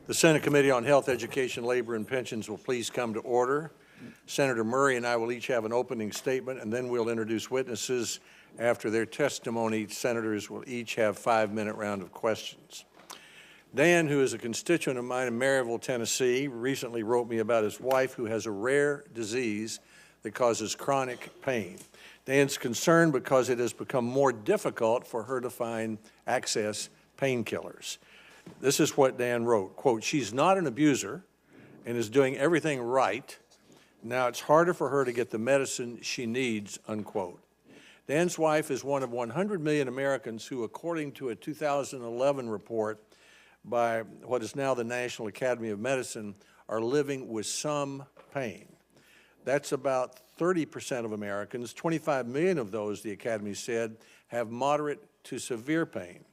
The Senate Committee on Health, Education, Labor, and Pensions will please come to order. Senator Murray and I will each have an opening statement, and then we'll introduce witnesses. After their testimony, senators will each have a 5-minute round of questions. Dan, who is a constituent of mine in Maryville, Tennessee, recently wrote me about his wife who has a rare disease that causes chronic pain. Dan's concerned because it has become more difficult for her to access painkillers. This is what Dan wrote, quote, "She's not an abuser and is doing everything right. Now it's harder for her to get the medicine she needs," unquote. Dan's wife is one of 100 million Americans who, according to a 2011 report by what is now the National Academy of Medicine, are living with some pain. That's about 30% of Americans. 25 million of those, the Academy said, have moderate to severe pain.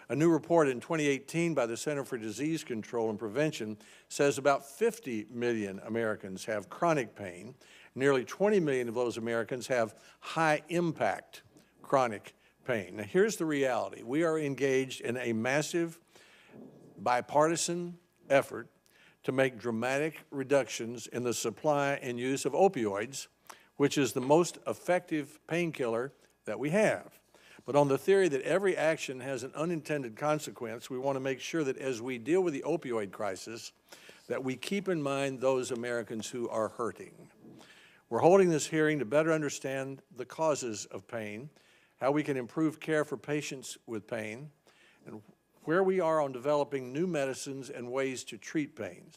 A new report in 2018 by the Center for Disease Control and Prevention says about 50 million Americans have chronic pain. Nearly 20 million of those Americans have high-impact chronic pain. Now, here's the reality. We are engaged in a massive bipartisan effort to make dramatic reductions in the supply and use of opioids, which is the most effective painkiller that we have. But on the theory that every action has an unintended consequence, we want to make sure that as we deal with the opioid crisis, that we keep in mind those Americans who are hurting. We're holding this hearing to better understand the causes of pain, how we can improve care for patients with pain, and where we are on developing new medicines and ways to treat pain.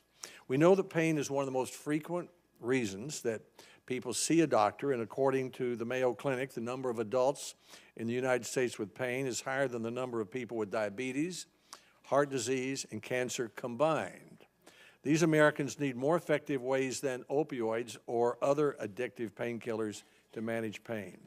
We know that pain is one of the most frequent reasons that people see a doctor, and according to the Mayo Clinic, the number of adults in the United States with pain is higher than the number of people with diabetes, heart disease, and cancer combined. These Americans need more effective ways than opioids or other addictive painkillers to manage pain.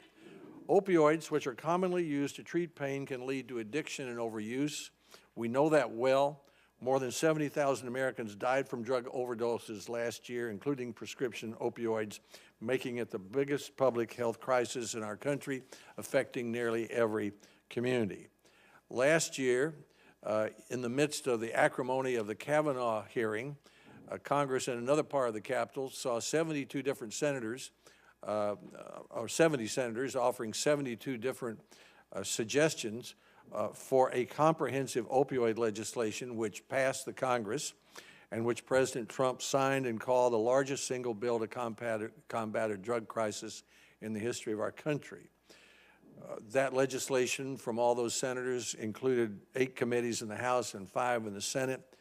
Opioids, which are commonly used to treat pain, can lead to addiction and overuse. We know that well. More than 70,000 Americans died from drug overdoses last year, including prescription opioids, making it the biggest public health crisis in our country, affecting nearly every community. Last year, in the midst of the acrimony of the Kavanaugh hearing, Congress and another part of the Capitol saw 72 different senators, or 70 senators offering 72 different suggestions for a comprehensive opioid legislation which passed the Congress and which President Trump signed and called the largest single bill to combat a drug crisis in the history of our country. That legislation from all those senators included 8 committees in the House and 5 in the Senate.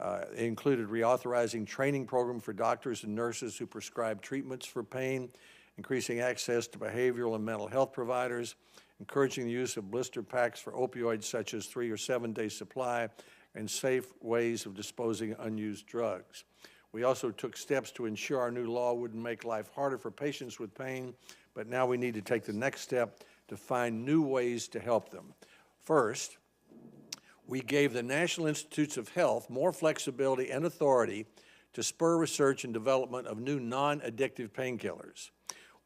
It included reauthorizing training program for doctors and nurses who prescribe treatments for pain, increasing access to behavioral and mental health providers, encouraging the use of blister packs for opioids such as 3- or 7-day supply, and safe ways of disposing of unused drugs. We also took steps to ensure our new law wouldn't make life harder for patients with pain, but now we need to take the next step to find new ways to help them. First, we gave the National Institutes of Health more flexibility and authority to spur research and development of new non-addictive painkillers.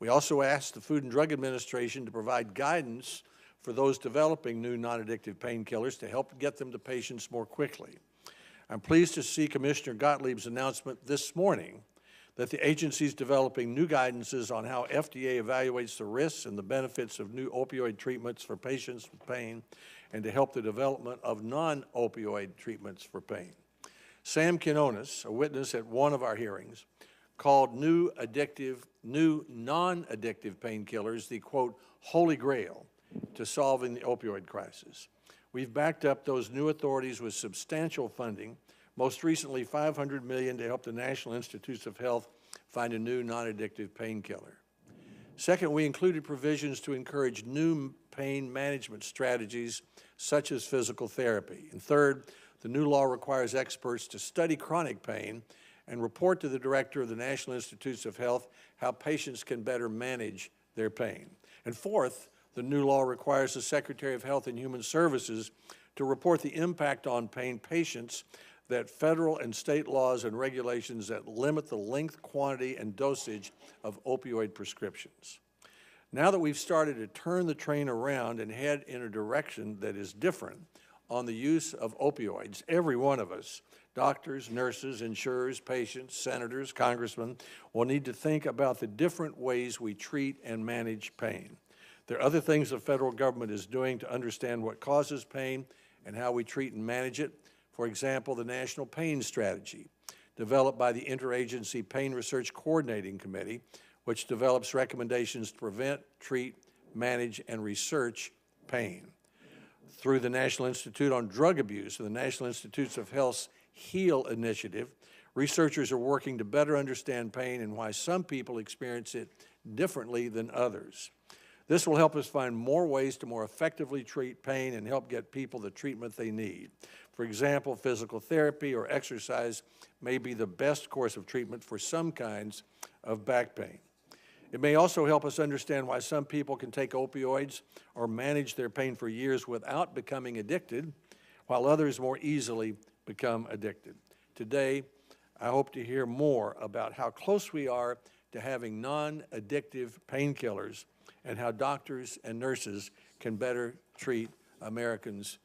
We also asked the Food and Drug Administration to provide guidance for those developing new non-addictive painkillers to help get them to patients more quickly. I'm pleased to see Commissioner Gottlieb's announcement this morning that the agency is developing new guidances on how FDA evaluates the risks and the benefits of new opioid treatments for patients with pain and to help the development of non-opioid treatments for pain. Sam Quinones, a witness at one of our hearings, called new non-addictive painkillers the, quote, holy grail to solving the opioid crisis. We've backed up those new authorities with substantial funding, most recently $500 million to help the National Institutes of Health find a new non-addictive painkiller. Second, we included provisions to encourage new pain management strategies such as physical therapy. And third, the new law requires experts to study chronic pain and report to the director of the National Institutes of Health how patients can better manage their pain. And fourth, the new law requires the Secretary of Health and Human Services to report the impact on pain patients that federal and state laws and regulations that limit the length, quantity, and dosage of opioid prescriptions. Now that we've started to turn the train around and head in a direction that is different on the use of opioids, every one of us Doctors, nurses, insurers, patients, senators, congressmen will need to think about the different ways we treat and manage pain. There are other things the federal government is doing to understand what causes pain and how we treat and manage it. For example, the National Pain Strategy, developed by the Interagency Pain Research Coordinating Committee, which develops recommendations to prevent, treat, manage, and research pain. Through the National Institute on Drug Abuse and the National Institutes of Health's HEAL initiative, researchers are working to better understand pain and why some people experience it differently than others. This will help us find more ways to more effectively treat pain and help get people the treatment they need. For example, physical therapy or exercise may be the best course of treatment for some kinds of back pain. It may also help us understand why some people can take opioids or manage their pain for years without becoming addicted, while others more easily become addicted. Today, I hope to hear more about how close we are to having non-addictive painkillers and how doctors and nurses can better treat Americans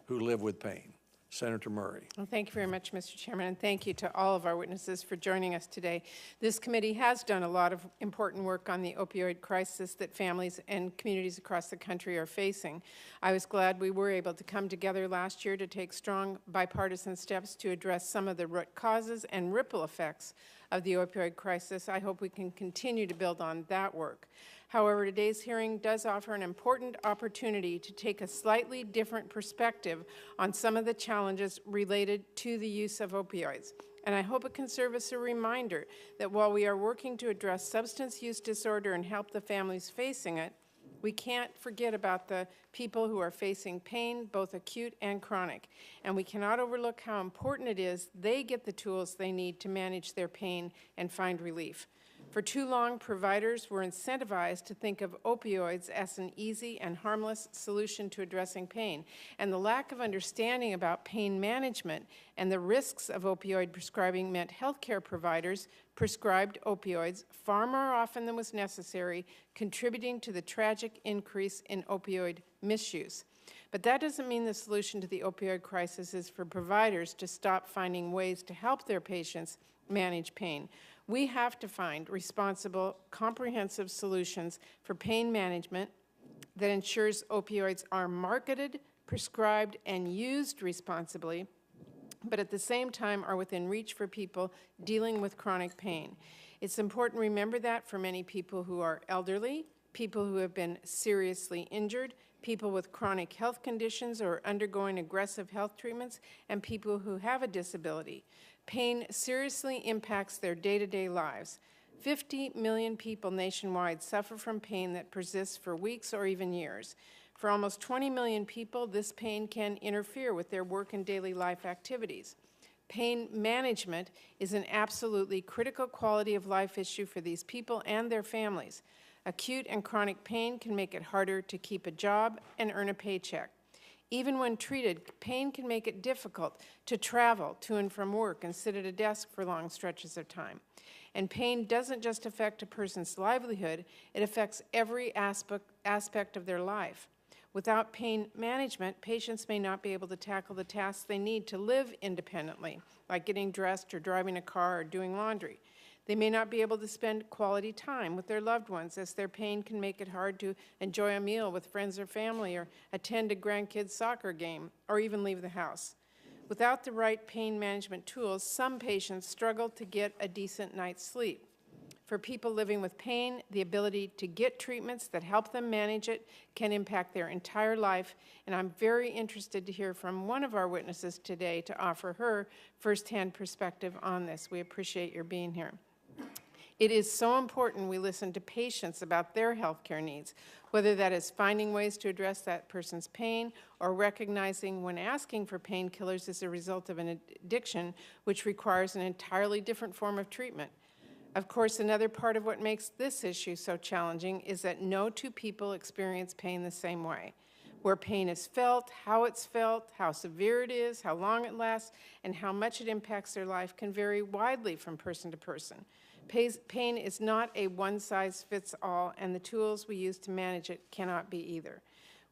who live with pain. Senator Murray. Well, thank you very much, Mr. Chairman, and thank you to all of our witnesses for joining us today. This committee has done a lot of important work on the opioid crisis that families and communities across the country are facing. I was glad we were able to come together last year to take strong bipartisan steps to address some of the root causes and ripple effects of the opioid crisis. I hope we can continue to build on that work. However, today's hearing does offer an important opportunity to take a slightly different perspective on some of the challenges related to the use of opioids. And I hope it can serve as a reminder that while we are working to address substance use disorder and help the families facing it, we can't forget about the people who are facing pain, both acute and chronic. And we cannot overlook how important it is they get the tools they need to manage their pain and find relief. For too long, providers were incentivized to think of opioids as an easy and harmless solution to addressing pain, and the lack of understanding about pain management and the risks of opioid prescribing meant healthcare providers prescribed opioids far more often than was necessary, contributing to the tragic increase in opioid misuse. But that doesn't mean the solution to the opioid crisis is for providers to stop finding ways to help their patients manage pain. We have to find responsible, comprehensive solutions for pain management that ensures opioids are marketed, prescribed, and used responsibly, but at the same time are within reach for people dealing with chronic pain. It's important to remember that for many people who are elderly, people who have been seriously injured, people with chronic health conditions or undergoing aggressive health treatments, and people who have a disability. Pain seriously impacts their day-to-day lives. 50 million people nationwide suffer from pain that persists for weeks or even years. For almost 20 million people, this pain can interfere with their work and daily life activities. Pain management is an absolutely critical quality of life issue for these people and their families. Acute and chronic pain can make it harder to keep a job and earn a paycheck. Even when treated, pain can make it difficult to travel to and from work and sit at a desk for long stretches of time. And pain doesn't just affect a person's livelihood, it affects every aspect of their life. Without pain management, patients may not be able to tackle the tasks they need to live independently, like getting dressed or driving a car or doing laundry. They may not be able to spend quality time with their loved ones, as their pain can make it hard to enjoy a meal with friends or family, or attend a grandkid's soccer game, or even leave the house. Without the right pain management tools, some patients struggle to get a decent night's sleep. For people living with pain, the ability to get treatments that help them manage it can impact their entire life, and I'm very interested to hear from one of our witnesses today to offer her firsthand perspective on this. We appreciate your being here. It is so important we listen to patients about their health care needs, whether that is finding ways to address that person's pain or recognizing when asking for painkillers is a result of an addiction, which requires an entirely different form of treatment. Of course, another part of what makes this issue so challenging is that no two people experience pain the same way. Where pain is felt, how severe it is, how long it lasts, and how much it impacts their life can vary widely from person to person. Pain is not a one-size-fits-all, and the tools we use to manage it cannot be either.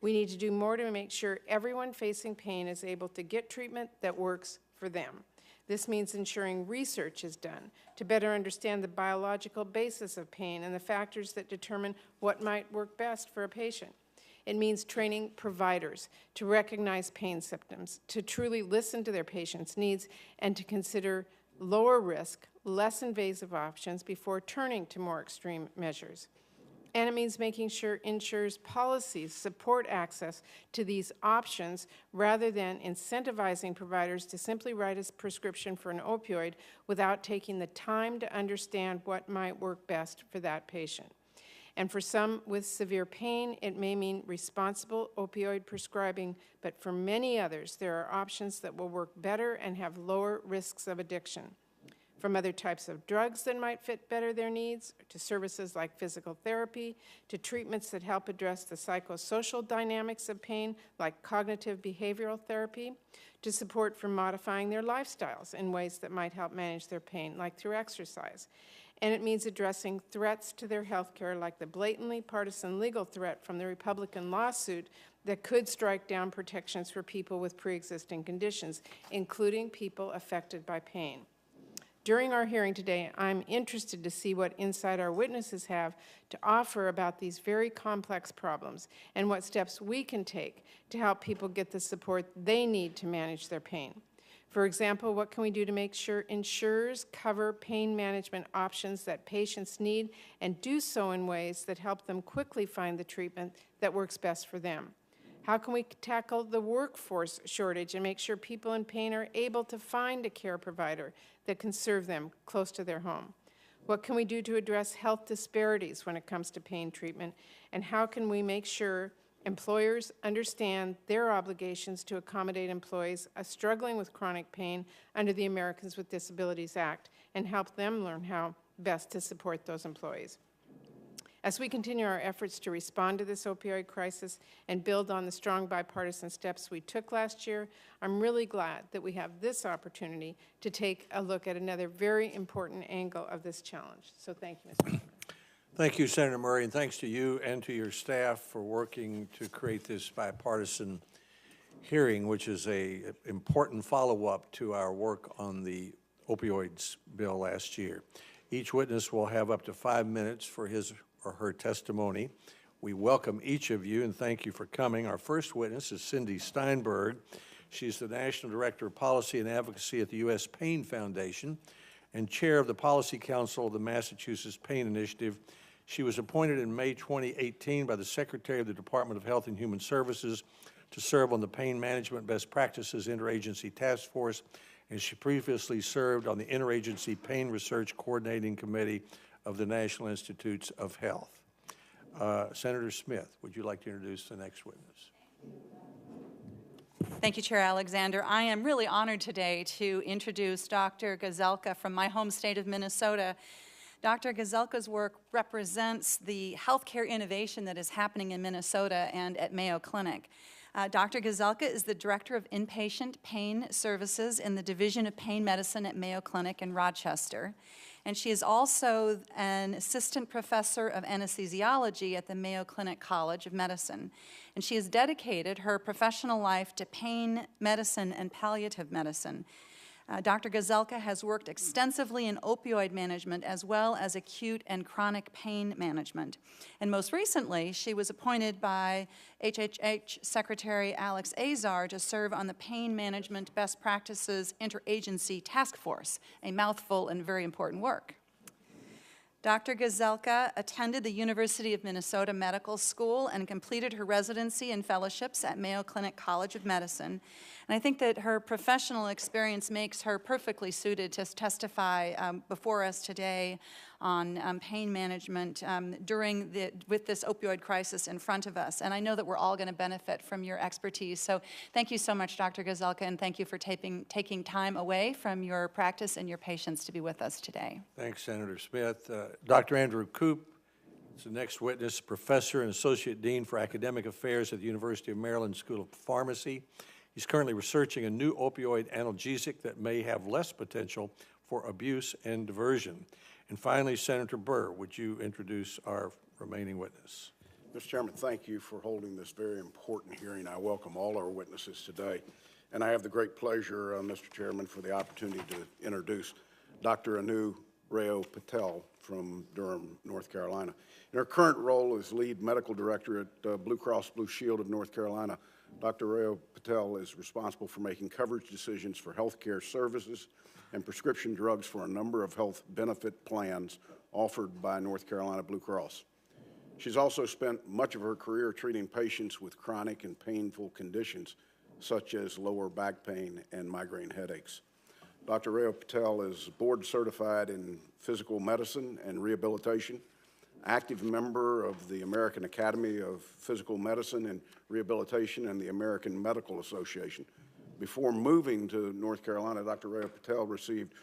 We need to do more to make sure everyone facing pain is able to get treatment that works for them. This means ensuring research is done to better understand the biological basis of pain and the factors that determine what might work best for a patient. It means training providers to recognize pain symptoms, to truly listen to their patients' needs, and to consider lower risk, less invasive options before turning to more extreme measures. And it means making sure insurers' policies support access to these options rather than incentivizing providers to simply write a prescription for an opioid without taking the time to understand what might work best for that patient. And for some with severe pain, it may mean responsible opioid prescribing, but for many others, there are options that will work better and have lower risks of addiction. From other types of drugs that might fit better their needs, to services like physical therapy, to treatments that help address the psychosocial dynamics of pain, like cognitive behavioral therapy, to support for modifying their lifestyles in ways that might help manage their pain, like through exercise. And it means addressing threats to their health care, like the blatantly partisan legal threat from the Republican lawsuit that could strike down protections for people with pre-existing conditions, including people affected by pain. During our hearing today, I'm interested to see what insight our witnesses have to offer about these very complex problems and what steps we can take to help people get the support they need to manage their pain. For example, what can we do to make sure insurers cover pain management options that patients need and do so in ways that help them quickly find the treatment that works best for them? How can we tackle the workforce shortage and make sure people in pain are able to find a care provider that can serve them close to their home? What can we do to address health disparities when it comes to pain treatment? And how can we make sure employers understand their obligations to accommodate employees struggling with chronic pain under the Americans with Disabilities Act and help them learn how best to support those employees? As we continue our efforts to respond to this opioid crisis and build on the strong bipartisan steps we took last year, I'm really glad that we have this opportunity to take a look at another very important angle of this challenge. So thank you, Mr. Chairman. Thank you, Senator Murray, and thanks to you and to your staff for working to create this bipartisan hearing, which is an important follow-up to our work on the opioids bill last year. Each witness will have up to 5 minutes for his or her testimony. We welcome each of you and thank you for coming. Our first witness is Cindy Steinberg. She's the National Director of Policy and Advocacy at the U.S. Pain Foundation and Chair of the Policy Council of the Massachusetts Pain Initiative. She was appointed in May 2018 by the Secretary of the Department of Health and Human Services to serve on the Pain Management Best Practices Interagency Task Force, and she previously served on the Interagency Pain Research Coordinating Committee of the National Institutes of Health. Senator Smith, would you like to introduce the next witness? Thank you, Chair Alexander. I am really honored today to introduce Dr. Gazelka from my home state of Minnesota. Dr. Gazelka's work represents the healthcare innovation that is happening in Minnesota and at Mayo Clinic. Dr. Gazelka is the Director of Inpatient Pain Services in the Division of Pain Medicine at Mayo Clinic in Rochester. And she is also an assistant professor of anesthesiology at the Mayo Clinic College of Medicine. And she has dedicated her professional life to pain medicine and palliative medicine. Dr. Gazelka has worked extensively in opioid management as well as acute and chronic pain management. And most recently, she was appointed by HHH Secretary Alex Azar to serve on the Pain Management Best Practices Interagency Task Force, a mouthful and very important work. Dr. Gazelka attended the University of Minnesota Medical School and completed her residency and fellowships at Mayo Clinic College of Medicine. And I think that her professional experience makes her perfectly suited to testify before us today on pain management with this opioid crisis in front of us. And I know that we're all going to benefit from your expertise. So thank you so much, Dr. Gazelka, and thank you for taking time away from your practice and your patients to be with us today. Thanks, Senator Smith. Dr. Andrew Koop is the next witness, Professor and Associate Dean for Academic Affairs at the University of Maryland School of Pharmacy. He's currently researching a new opioid analgesic that may have less potential for abuse and diversion. And finally, Senator Burr, would you introduce our remaining witness? Mr. Chairman, thank you for holding this very important hearing. I welcome all our witnesses today. And I have the great pleasure, Mr. Chairman, for the opportunity to introduce Dr. Anu Rao Patel from Durham, North Carolina. In her current role as lead medical director at Blue Cross Blue Shield of North Carolina, Dr. Rao Patel is responsible for making coverage decisions for health care services and prescription drugs for a number of health benefit plans offered by North Carolina Blue Cross. She's also spent much of her career treating patients with chronic and painful conditions, such as lower back pain and migraine headaches. Dr. Rao Patel is board certified in physical medicine and rehabilitation, active member of the American Academy of Physical Medicine and Rehabilitation and the American Medical Association. Before moving to North Carolina, Dr. Rao Patel received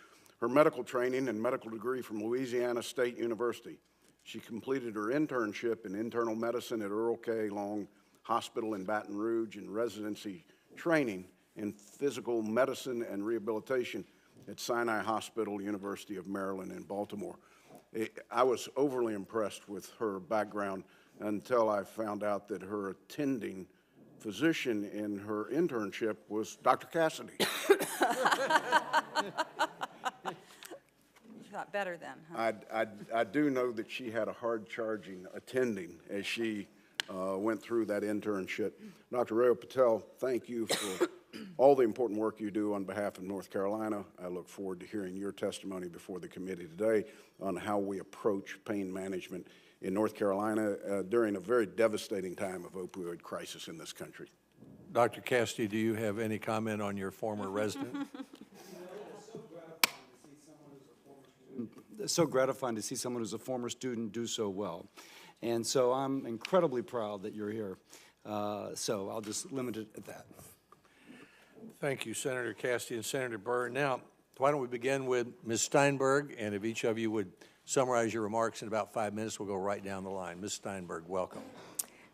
her medical training and medical degree from Louisiana State University. She completed her internship in internal medicine at Earl K. Long Hospital in Baton Rouge and residency training in physical medicine and rehabilitation at Sinai Hospital, University of Maryland in Baltimore. I was overly impressed with her background until I found out that her attending physician in her internship was Dr. Cassidy. You thought better then, huh? I do know that she had a hard-charging attending as she went through that internship. Dr. Rao Patel, thank you for all the important work you do on behalf of North Carolina. I look forward to hearing your testimony before the committee today on how we approach pain management in North Carolina during a very devastating time of opioid crisis in this country. Dr. Cassidy, do you have any comment on your former resident? It's so gratifying to see someone who's a former student do so well. And so I'm incredibly proud that you're here. So I'll just limit it at that. Thank you, Senator Cassidy and Senator Burr. Now, why don't we begin with Ms. Steinberg, and if each of you would summarize your remarks in about 5 minutes, we'll go right down the line. Ms. Steinberg, welcome.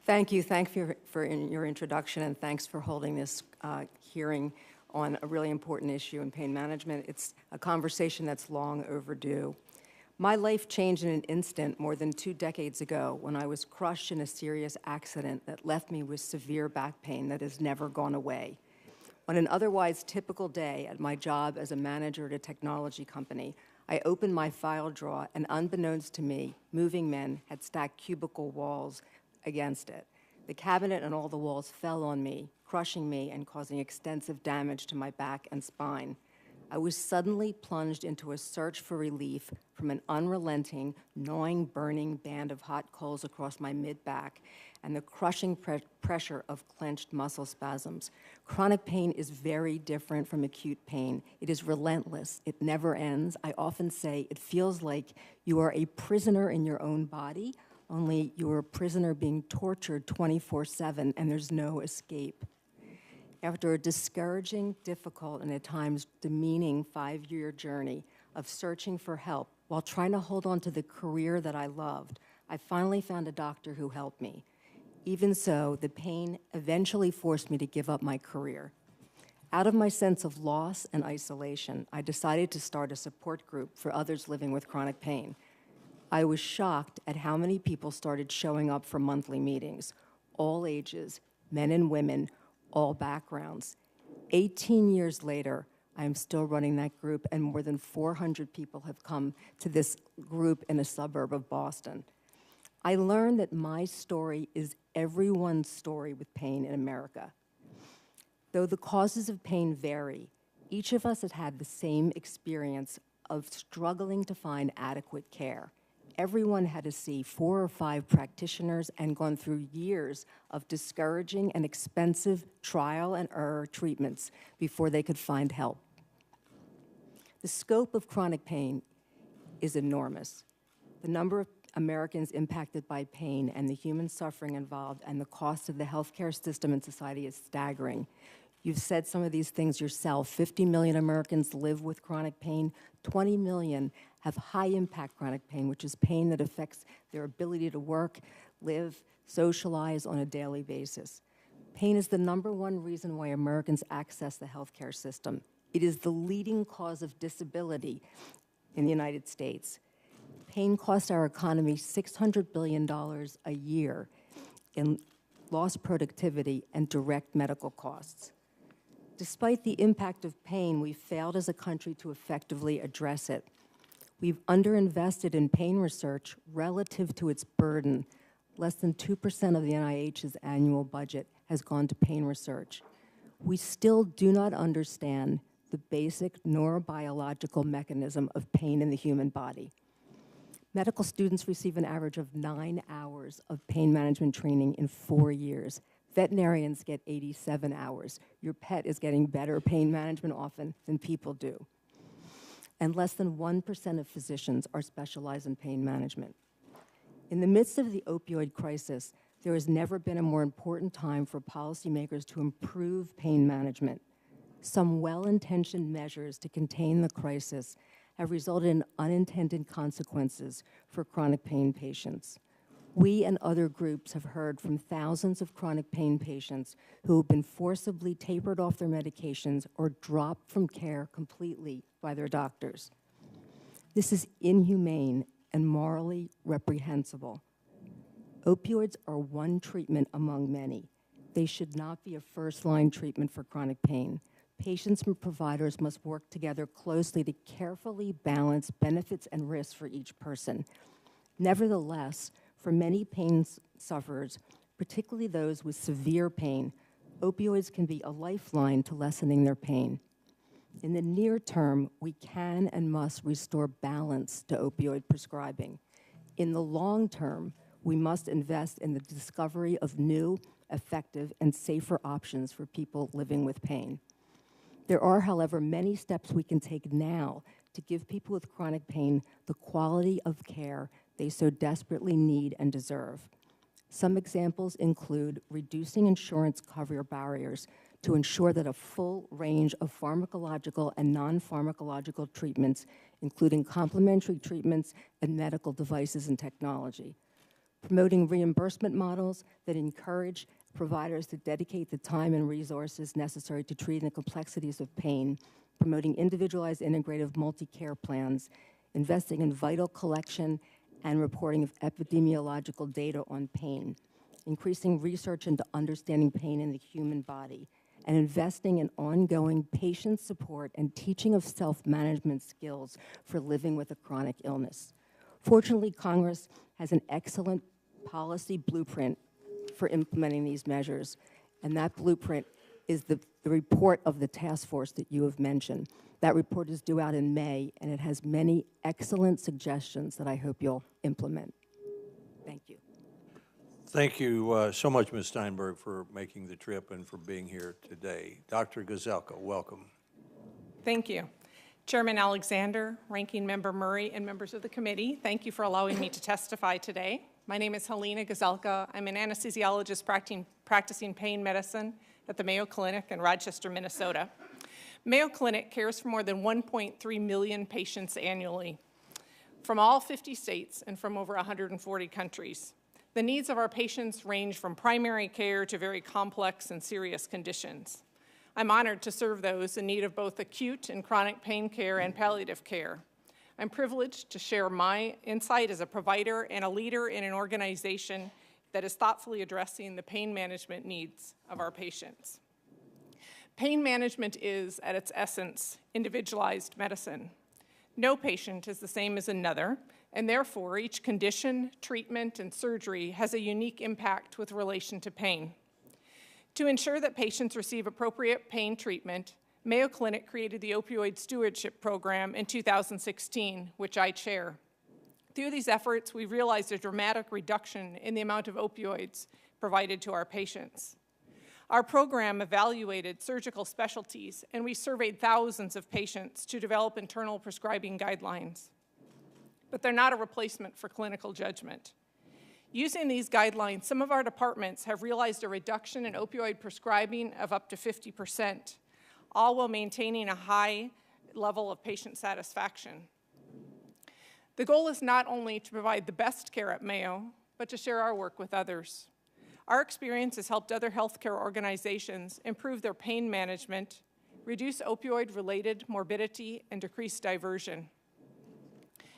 Thank you. Thank you for your introduction, and thanks for holding this hearing on a really important issue in pain management. It's a conversation that's long overdue. My life changed in an instant more than 2 decades ago when I was crushed in a serious accident that left me with severe back pain that has never gone away. On an otherwise typical day at my job as a manager at a technology company, I opened my file drawer, and unbeknownst to me, moving men had stacked cubicle walls against it. The cabinet and all the walls fell on me, crushing me and causing extensive damage to my back and spine. I was suddenly plunged into a search for relief from an unrelenting, gnawing, burning band of hot coals across my mid-back and the crushing pressure of clenched muscle spasms. Chronic pain is very different from acute pain. It is relentless. It never ends. I often say it feels like you are a prisoner in your own body, only you're a prisoner being tortured 24/7, and there's no escape. After a discouraging, difficult, and at times demeaning 5-year journey of searching for help while trying to hold on to the career that I loved, I finally found a doctor who helped me. Even so, the pain eventually forced me to give up my career. Out of my sense of loss and isolation, I decided to start a support group for others living with chronic pain. I was shocked at how many people started showing up for monthly meetings, all ages, men and women, all backgrounds. 18 years later, I am still running that group, and more than 400 people have come to this group in a suburb of Boston. I learned that my story is everyone's story with pain in America. Though the causes of pain vary, each of us has had the same experience of struggling to find adequate care. Everyone had to see 4 or 5 practitioners and gone through years of discouraging and expensive trial and error treatments before they could find help. The scope of chronic pain is enormous. The number of Americans impacted by pain and the human suffering involved and the cost of the healthcare system and society is staggering. You've said some of these things yourself. 50 million Americans live with chronic pain. 20 million have high-impact chronic pain, which is pain that affects their ability to work, live, socialize on a daily basis. Pain is the #1 reason why Americans access the healthcare system. It is the leading cause of disability in the United States. Pain costs our economy $600 billion a year in lost productivity and direct medical costs. Despite the impact of pain, we've failed as a country to effectively address it. We've underinvested in pain research relative to its burden. Less than 2% of the NIH's annual budget has gone to pain research. We still do not understand the basic neurobiological mechanism of pain in the human body. Medical students receive an average of 9 hours of pain management training in 4 years. Veterinarians get 87 hours. Your pet is getting better pain management often than people do. And less than 1% of physicians are specialized in pain management. In the midst of the opioid crisis, there has never been a more important time for policymakers to improve pain management. Some well-intentioned measures to contain the crisis have resulted in unintended consequences for chronic pain patients. We and other groups have heard from thousands of chronic pain patients who have been forcibly tapered off their medications or dropped from care completely by their doctors. This is inhumane and morally reprehensible. Opioids are one treatment among many. They should not be a first-line treatment for chronic pain. Patients and providers must work together closely to carefully balance benefits and risks for each person. Nevertheless, for many pain sufferers, particularly those with severe pain, opioids can be a lifeline to lessening their pain. In the near term, we can and must restore balance to opioid prescribing. In the long term, we must invest in the discovery of new, effective, and safer options for people living with pain. There are, however, many steps we can take now to give people with chronic pain the quality of care they so desperately need and deserve. Some examples include reducing insurance cover barriers to ensure that a full range of pharmacological and non-pharmacological treatments, including complementary treatments and medical devices and technology. Promoting reimbursement models that encourage providers to dedicate the time and resources necessary to treat the complexities of pain, promoting individualized integrative multi-care plans, investing in vital collection and reporting of epidemiological data on pain, increasing research into understanding pain in the human body, and investing in ongoing patient support and teaching of self-management skills for living with a chronic illness. Fortunately, Congress has an excellent policy blueprint for implementing these measures, and that blueprint is the report of the task force that you have mentioned. That report is due out in May, and it has many excellent suggestions that I hope you'll implement. Thank you. Thank you so much, Ms. Steinberg, for making the trip and for being here today. Dr. Gazelka, welcome. Thank you. Chairman Alexander, Ranking Member Murray, and members of the committee, thank you for allowing me to testify today. My name is Helena Gazelka. I'm an anesthesiologist practicing pain medicine at the Mayo Clinic in Rochester, Minnesota. Mayo Clinic cares for more than 1.3 million patients annually from all 50 states and from over 140 countries. The needs of our patients range from primary care to very complex and serious conditions. I'm honored to serve those in need of both acute and chronic pain care and palliative care. I'm privileged to share my insight as a provider and a leader in an organization that is thoughtfully addressing the pain management needs of our patients. Pain management is, at its essence, individualized medicine. No patient is the same as another, and therefore each condition, treatment, and surgery has a unique impact with relation to pain. To ensure that patients receive appropriate pain treatment, Mayo Clinic created the Opioid Stewardship Program in 2016, which I chair. Through these efforts, we've realized a dramatic reduction in the amount of opioids provided to our patients. Our program evaluated surgical specialties, and we surveyed thousands of patients to develop internal prescribing guidelines. But they're not a replacement for clinical judgment. Using these guidelines, some of our departments have realized a reduction in opioid prescribing of up to 50%, all while maintaining a high level of patient satisfaction. The goal is not only to provide the best care at Mayo, but to share our work with others. Our experience has helped other healthcare organizations improve their pain management, reduce opioid-related morbidity, and decrease diversion.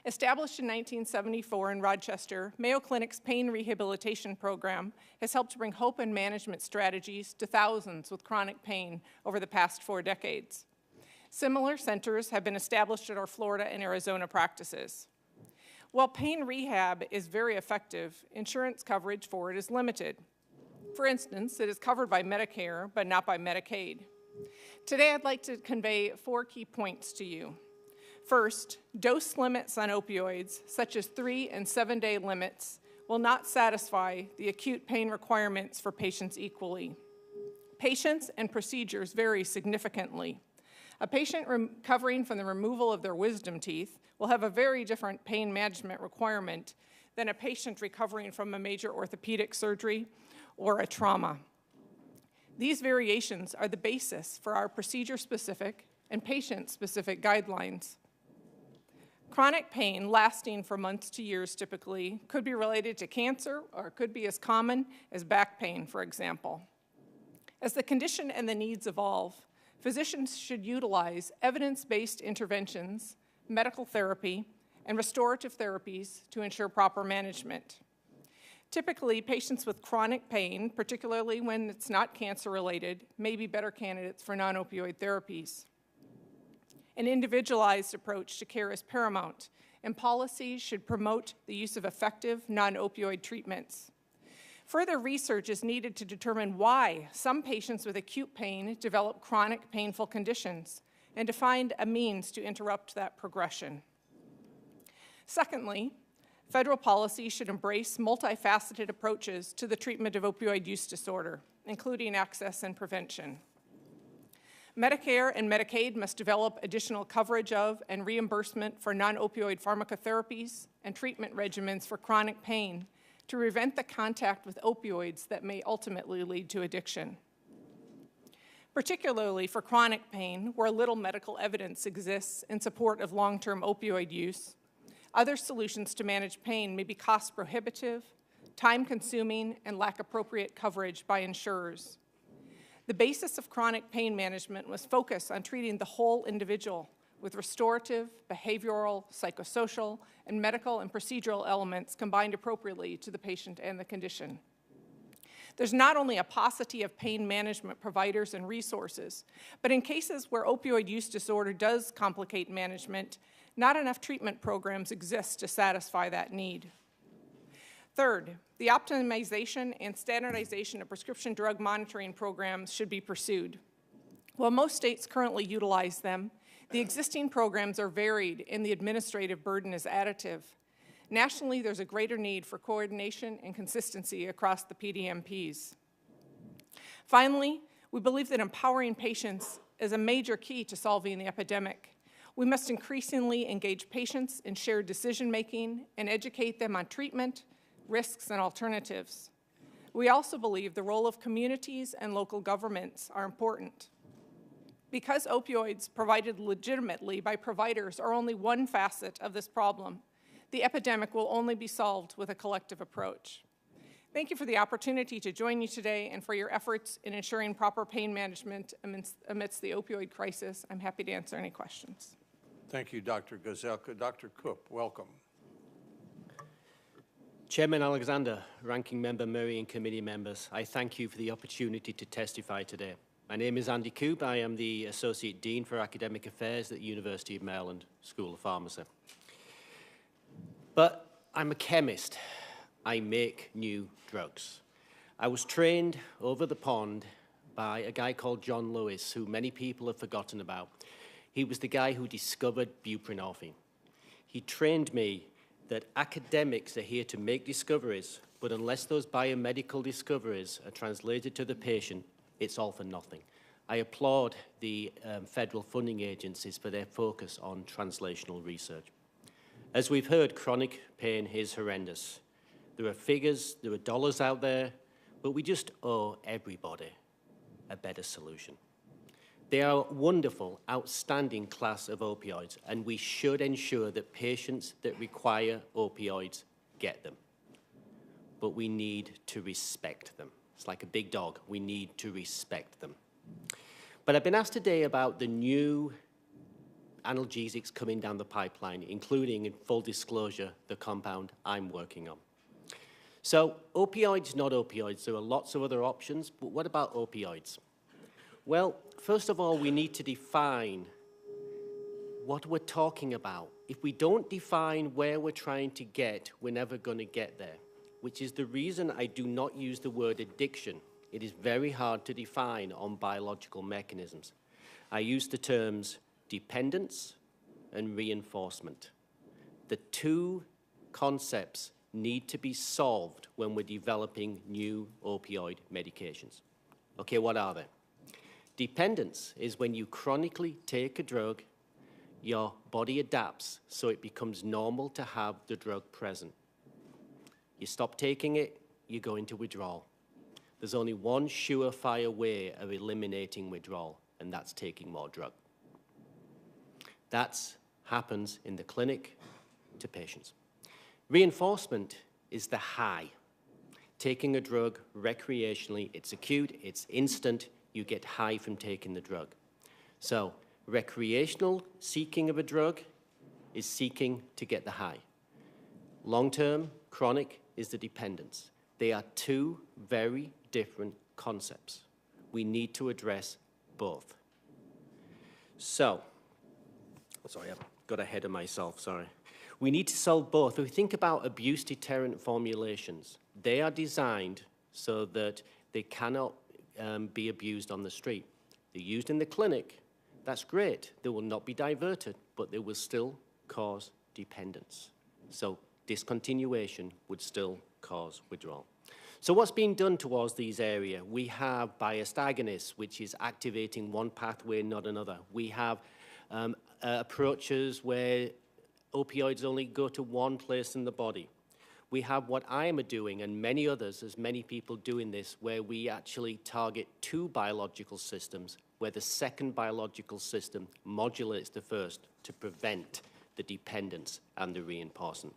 Established in 1974 in Rochester, Mayo Clinic's pain rehabilitation program has helped to bring hope and management strategies to thousands with chronic pain over the past 4 decades. Similar centers have been established at our Florida and Arizona practices. While pain rehab is very effective, insurance coverage for it is limited. For instance, it is covered by Medicare, but not by Medicaid. Today, I'd like to convey 4 key points to you. First, dose limits on opioids, such as 3- and 7-day limits, will not satisfy the acute pain requirements for patients equally. Patients and procedures vary significantly. A patient recovering from the removal of their wisdom teeth will have a very different pain management requirement than a patient recovering from a major orthopedic surgery or a trauma. These variations are the basis for our procedure-specific and patient-specific guidelines. Chronic pain lasting for months to years typically could be related to cancer or it could be as common as back pain, for example. As the condition and the needs evolve, physicians should utilize evidence-based interventions, medical therapy, and restorative therapies to ensure proper management. Typically, patients with chronic pain, particularly when it's not cancer-related, may be better candidates for non-opioid therapies. An individualized approach to care is paramount, and policies should promote the use of effective non-opioid treatments. Further research is needed to determine why some patients with acute pain develop chronic painful conditions and to find a means to interrupt that progression. Secondly, federal policy should embrace multifaceted approaches to the treatment of opioid use disorder, including access and prevention. Medicare and Medicaid must develop additional coverage of and reimbursement for non-opioid pharmacotherapies and treatment regimens for chronic pain to prevent the contact with opioids that may ultimately lead to addiction. Particularly for chronic pain, where little medical evidence exists in support of long-term opioid use, other solutions to manage pain may be cost prohibitive, time-consuming, and lack appropriate coverage by insurers. The basis of chronic pain management was focused on treating the whole individual with restorative, behavioral, psychosocial, and medical and procedural elements combined appropriately to the patient and the condition. There's not only a paucity of pain management providers and resources, but in cases where opioid use disorder does complicate management, not enough treatment programs exist to satisfy that need. Third, the optimization and standardization of prescription drug monitoring programs should be pursued. While most states currently utilize them, the existing programs are varied and the administrative burden is additive. Nationally, there's a greater need for coordination and consistency across the PDMPs. Finally, we believe that empowering patients is a major key to solving the epidemic. We must increasingly engage patients in shared decision-making and educate them on treatment, risks, and alternatives. We also believe the role of communities and local governments are important. Because opioids provided legitimately by providers are only one facet of this problem, the epidemic will only be solved with a collective approach. Thank you for the opportunity to join you today and for your efforts in ensuring proper pain management amidst the opioid crisis. I'm happy to answer any questions. Thank you, Dr. Gazelka. Dr. Kopp, welcome. Chairman Alexander, Ranking Member Murray, and committee members, I thank you for the opportunity to testify today. My name is Andy Koop. I am the Associate Dean for Academic Affairs at the University of Maryland School of Pharmacy. But I'm a chemist. I make new drugs. I was trained over the pond by a guy called John Lewis, who many people have forgotten about. He was the guy who discovered buprenorphine. He trained me that academics are here to make discoveries, but unless those biomedical discoveries are translated to the patient, it's all for nothing. I applaud the federal funding agencies for their focus on translational research. As we've heard, chronic pain is horrendous. There are figures, there are dollars out there, but we just owe everybody a better solution. They are a wonderful, outstanding class of opioids, and we should ensure that patients that require opioids get them. But we need to respect them. It's like a big dog. We need to respect them. But I've been asked today about the new analgesics coming down the pipeline, including, in full disclosure, the compound I'm working on. So opioids, not opioids. There are lots of other options, but what about opioids? Well, first of all, we need to define what we're talking about. If we don't define where we're trying to get, we're never going to get there, which is the reason I do not use the word addiction. It is very hard to define on biological mechanisms. I use the terms dependence and reinforcement. The two concepts need to be solved when we're developing new opioid medications. Okay, what are they? Dependence is when you chronically take a drug, your body adapts so it becomes normal to have the drug present. You stop taking it, you go into withdrawal. There's only one surefire way of eliminating withdrawal, and that's taking more drug. That happens in the clinic to patients. Reinforcement is the high. Taking a drug recreationally, it's acute, it's instant, you get high from taking the drug. So recreational seeking of a drug is seeking to get the high. Long-term, chronic is the dependence. They are two very different concepts. We need to address both. So, sorry, I've got ahead of myself, sorry. We need to solve both. If we think about abuse deterrent formulations, they are designed so that they cannot be abused on the street. They're used in the clinic. That's great. They will not be diverted, but they will still cause dependence. So discontinuation would still cause withdrawal. So what's being done towards these areas? We have biased agonists, which is activating one pathway, not another. We have approaches where opioids only go to one place in the body. We have what I am doing, and many others, as many people doing this, where we actually target two biological systems, where the second biological system modulates the first to prevent the dependence and the reinforcement.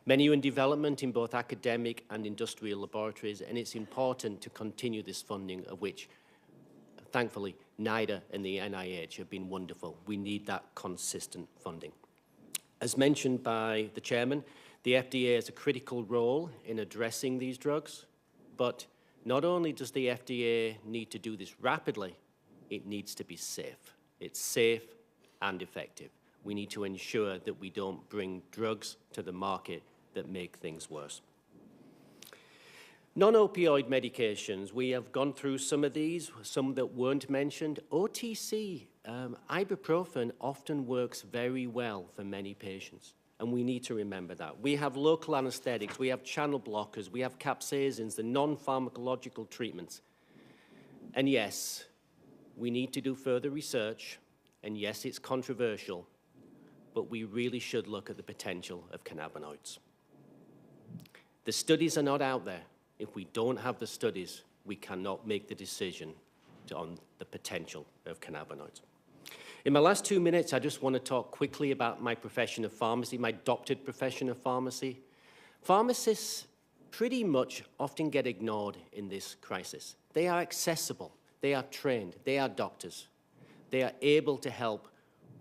Many are in development in both academic and industrial laboratories, and it's important to continue this funding, of which, thankfully, NIDA and the NIH have been wonderful. We need that consistent funding. As mentioned by the chairman, the FDA has a critical role in addressing these drugs, but not only does the FDA need to do this rapidly, it needs to be safe. It's safe and effective. We need to ensure that we don't bring drugs to the market that make things worse. Non-opioid medications, we have gone through some of these, some that weren't mentioned. OTC, ibuprofen often works very well for many patients, and we need to remember that. We have local anesthetics, we have channel blockers, we have capsaicins, the non-pharmacological treatments. And yes, we need to do further research, and yes, it's controversial, but we really should look at the potential of cannabinoids. The studies are not out there. If we don't have the studies, we cannot make the decision on the potential of cannabinoids. In my last 2 minutes, I just want to talk quickly about my profession of pharmacy, my adopted profession of pharmacy. Pharmacists pretty much often get ignored in this crisis. They are accessible, they are trained, they are doctors. They are able to help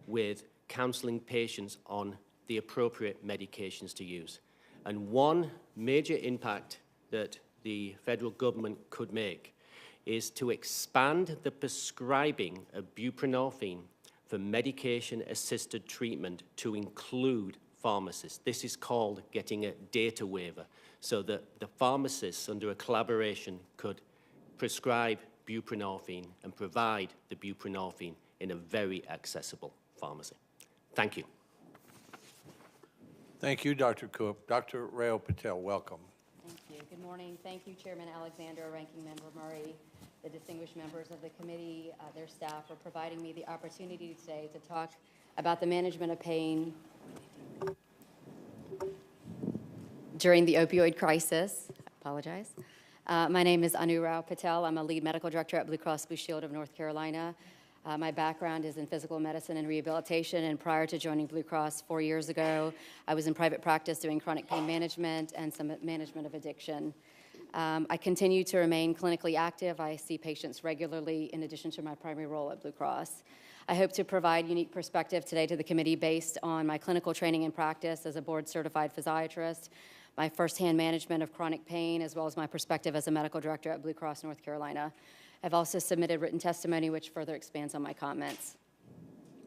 with counseling patients on the appropriate medications to use. And one major impact that the federal government could make is to expand the prescribing of buprenorphine for medication-assisted treatment to include pharmacists. This is called getting a data waiver, so that the pharmacists, under a collaboration, could prescribe buprenorphine and provide the buprenorphine in a very accessible pharmacy. Thank you. Thank you, Dr. Coop. Dr. Rao Patel, welcome. Thank you. Good morning. Thank you, Chairman Alexander, Ranking Member Murray, the distinguished members of the committee, their staff, for providing me the opportunity today to talk about the management of pain during the opioid crisis. I apologize. My name is Anu Rao Patel. I'm a lead medical director at Blue Cross Blue Shield of North Carolina. My background is in physical medicine and rehabilitation, and prior to joining Blue Cross 4 years ago, I was in private practice doing chronic pain management and some management of addiction. I continue to remain clinically active. I see patients regularly in addition to my primary role at Blue Cross. I hope to provide unique perspective today to the committee based on my clinical training and practice as a board-certified physiatrist, my firsthand management of chronic pain, as well as my perspective as a medical director at Blue Cross North Carolina. I've also submitted written testimony which further expands on my comments.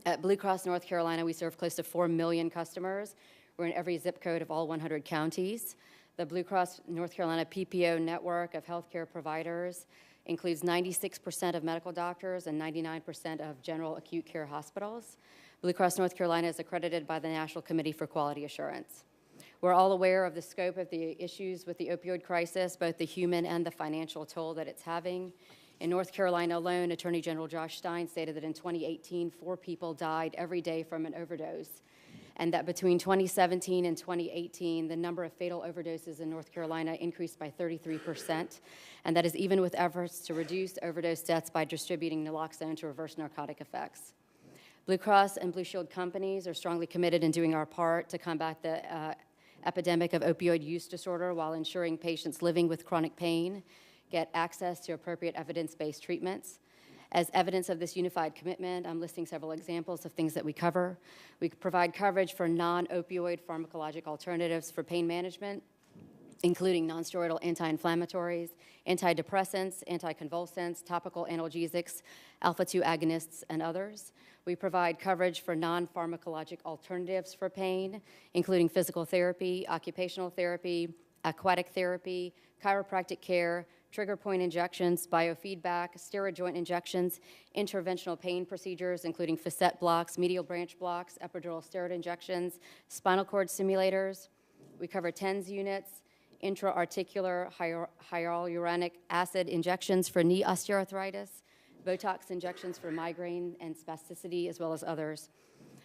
At Blue Cross North Carolina, we serve close to 4 million customers. We're in every zip code of all 100 counties. The Blue Cross North Carolina PPO network of healthcare providers includes 96% of medical doctors and 99% of general acute care hospitals. Blue Cross North Carolina is accredited by the National Committee for Quality Assurance. We're all aware of the scope of the issues with the opioid crisis, both the human and the financial toll that it's having. In North Carolina alone, Attorney General Josh Stein stated that in 2018, 4 people died every day from an overdose, and that between 2017 and 2018, the number of fatal overdoses in North Carolina increased by 33%, and that is even with efforts to reduce overdose deaths by distributing naloxone to reverse narcotic effects. Blue Cross and Blue Shield companies are strongly committed in doing our part to combat the epidemic of opioid use disorder while ensuring patients living with chronic pain get access to appropriate evidence-based treatments. As evidence of this unified commitment, I'm listing several examples of things that we cover. We provide coverage for non-opioid pharmacologic alternatives for pain management, including nonsteroidal anti-inflammatories, antidepressants, anticonvulsants, topical analgesics, alpha-2 agonists, and others. We provide coverage for non-pharmacologic alternatives for pain, including physical therapy, occupational therapy, aquatic therapy, chiropractic care, trigger point injections, biofeedback, steroid joint injections, interventional pain procedures, including facet blocks, medial branch blocks, epidural steroid injections, spinal cord stimulators. We cover TENS units, intra-articular hyaluronic acid injections for knee osteoarthritis, Botox injections for migraine and spasticity, as well as others.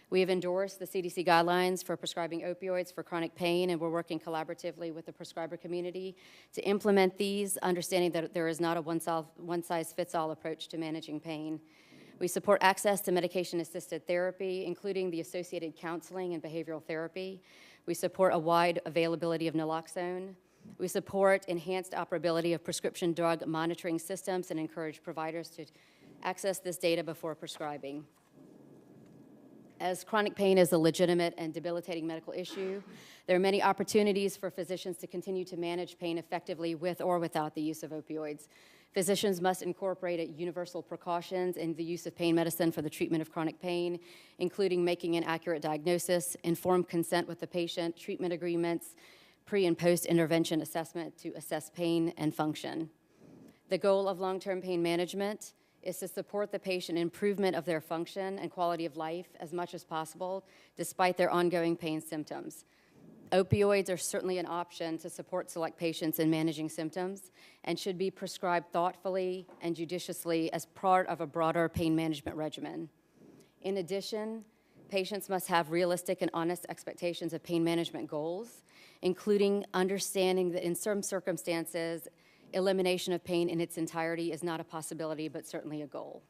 We have endorsed the CDC guidelines for prescribing opioids for chronic pain, and we're working collaboratively with the prescriber community to implement these, understanding that there is not a one-size-fits-all approach to managing pain. We support access to medication-assisted therapy, including the associated counseling and behavioral therapy. We support a wide availability of naloxone. We support enhanced operability of prescription drug monitoring systems and encourage providers to access this data before prescribing. As chronic pain is a legitimate and debilitating medical issue, there are many opportunities for physicians to continue to manage pain effectively with or without the use of opioids. Physicians must incorporate universal precautions in the use of pain medicine for the treatment of chronic pain, including making an accurate diagnosis, informed consent with the patient, treatment agreements, pre- and post-intervention assessment to assess pain and function. The goal of long-term pain management is to support the patient in improvement of their function and quality of life as much as possible, despite their ongoing pain symptoms. Opioids are certainly an option to support select patients in managing symptoms and should be prescribed thoughtfully and judiciously as part of a broader pain management regimen. In addition, patients must have realistic and honest expectations of pain management goals, including understanding that in some circumstances, elimination of pain in its entirety is not a possibility, but certainly a goal.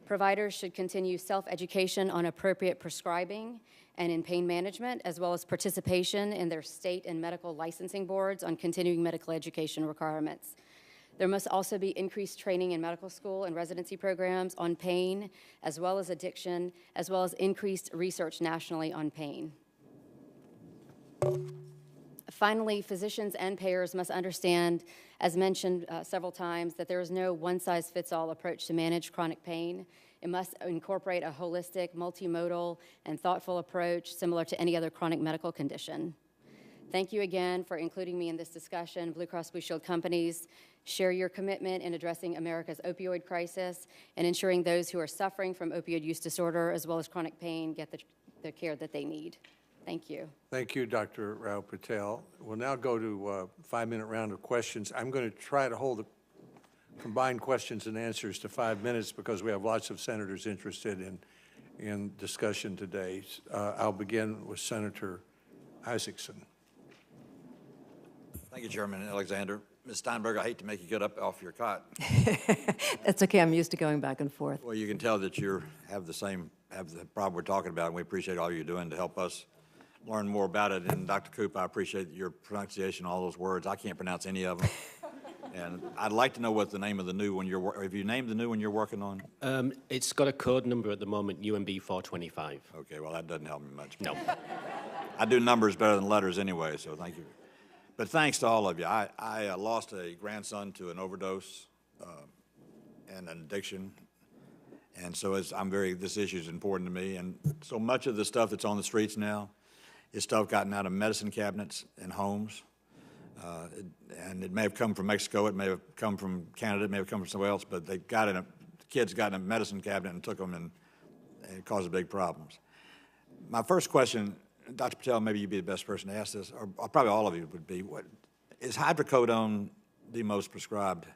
Providers should continue self-education on appropriate prescribing and in pain management, as well as participation in their state and medical licensing boards on continuing medical education requirements. There must also be increased training in medical school and residency programs on pain, as well as addiction, as well as increased research nationally on pain. Finally, physicians and payers must understand, as mentioned several times, that there is no one-size-fits-all approach to manage chronic pain. It must incorporate a holistic, multimodal, and thoughtful approach similar to any other chronic medical condition. Thank you again for including me in this discussion. Blue Cross Blue Shield companies share your commitment in addressing America's opioid crisis and ensuring those who are suffering from opioid use disorder as well as chronic pain get the care that they need. Thank you. Thank you, Dr. Rao Patel. We'll now go to a 5-minute round of questions. I'm going to try to hold the combined questions and answers to 5 minutes because we have lots of senators interested in discussion today. I'll begin with Senator Isaacson. Thank you, Chairman Alexander. Ms. Steinberg, I hate to make you get up off your cot. That's okay. I'm used to going back and forth. Well, you can tell that you have the problem we're talking about, and we appreciate all you're doing to help us learn more about it. And Dr. Coop, I appreciate your pronunciation of all those words. I can't pronounce any of them. And I'd like to know what the name of the new one have you named the new one you're working on? It's got a code number at the moment, UMB 425. Okay, well, that doesn't help me much. No. I do numbers better than letters anyway, so thank you. But thanks to all of you. I lost a grandson to an overdose and an addiction. And so this issue is important to me. And so much of the stuff that's on the streets now is stuff gotten out of medicine cabinets and homes. And it may have come from Mexico, it may have come from Canada, it may have come from somewhere else, but the kids got in a medicine cabinet and took them, and it caused big problems. My first question, Dr. Patel, maybe you'd be the best person to ask this, or probably all of you would be, is hydrocodone the most prescribed?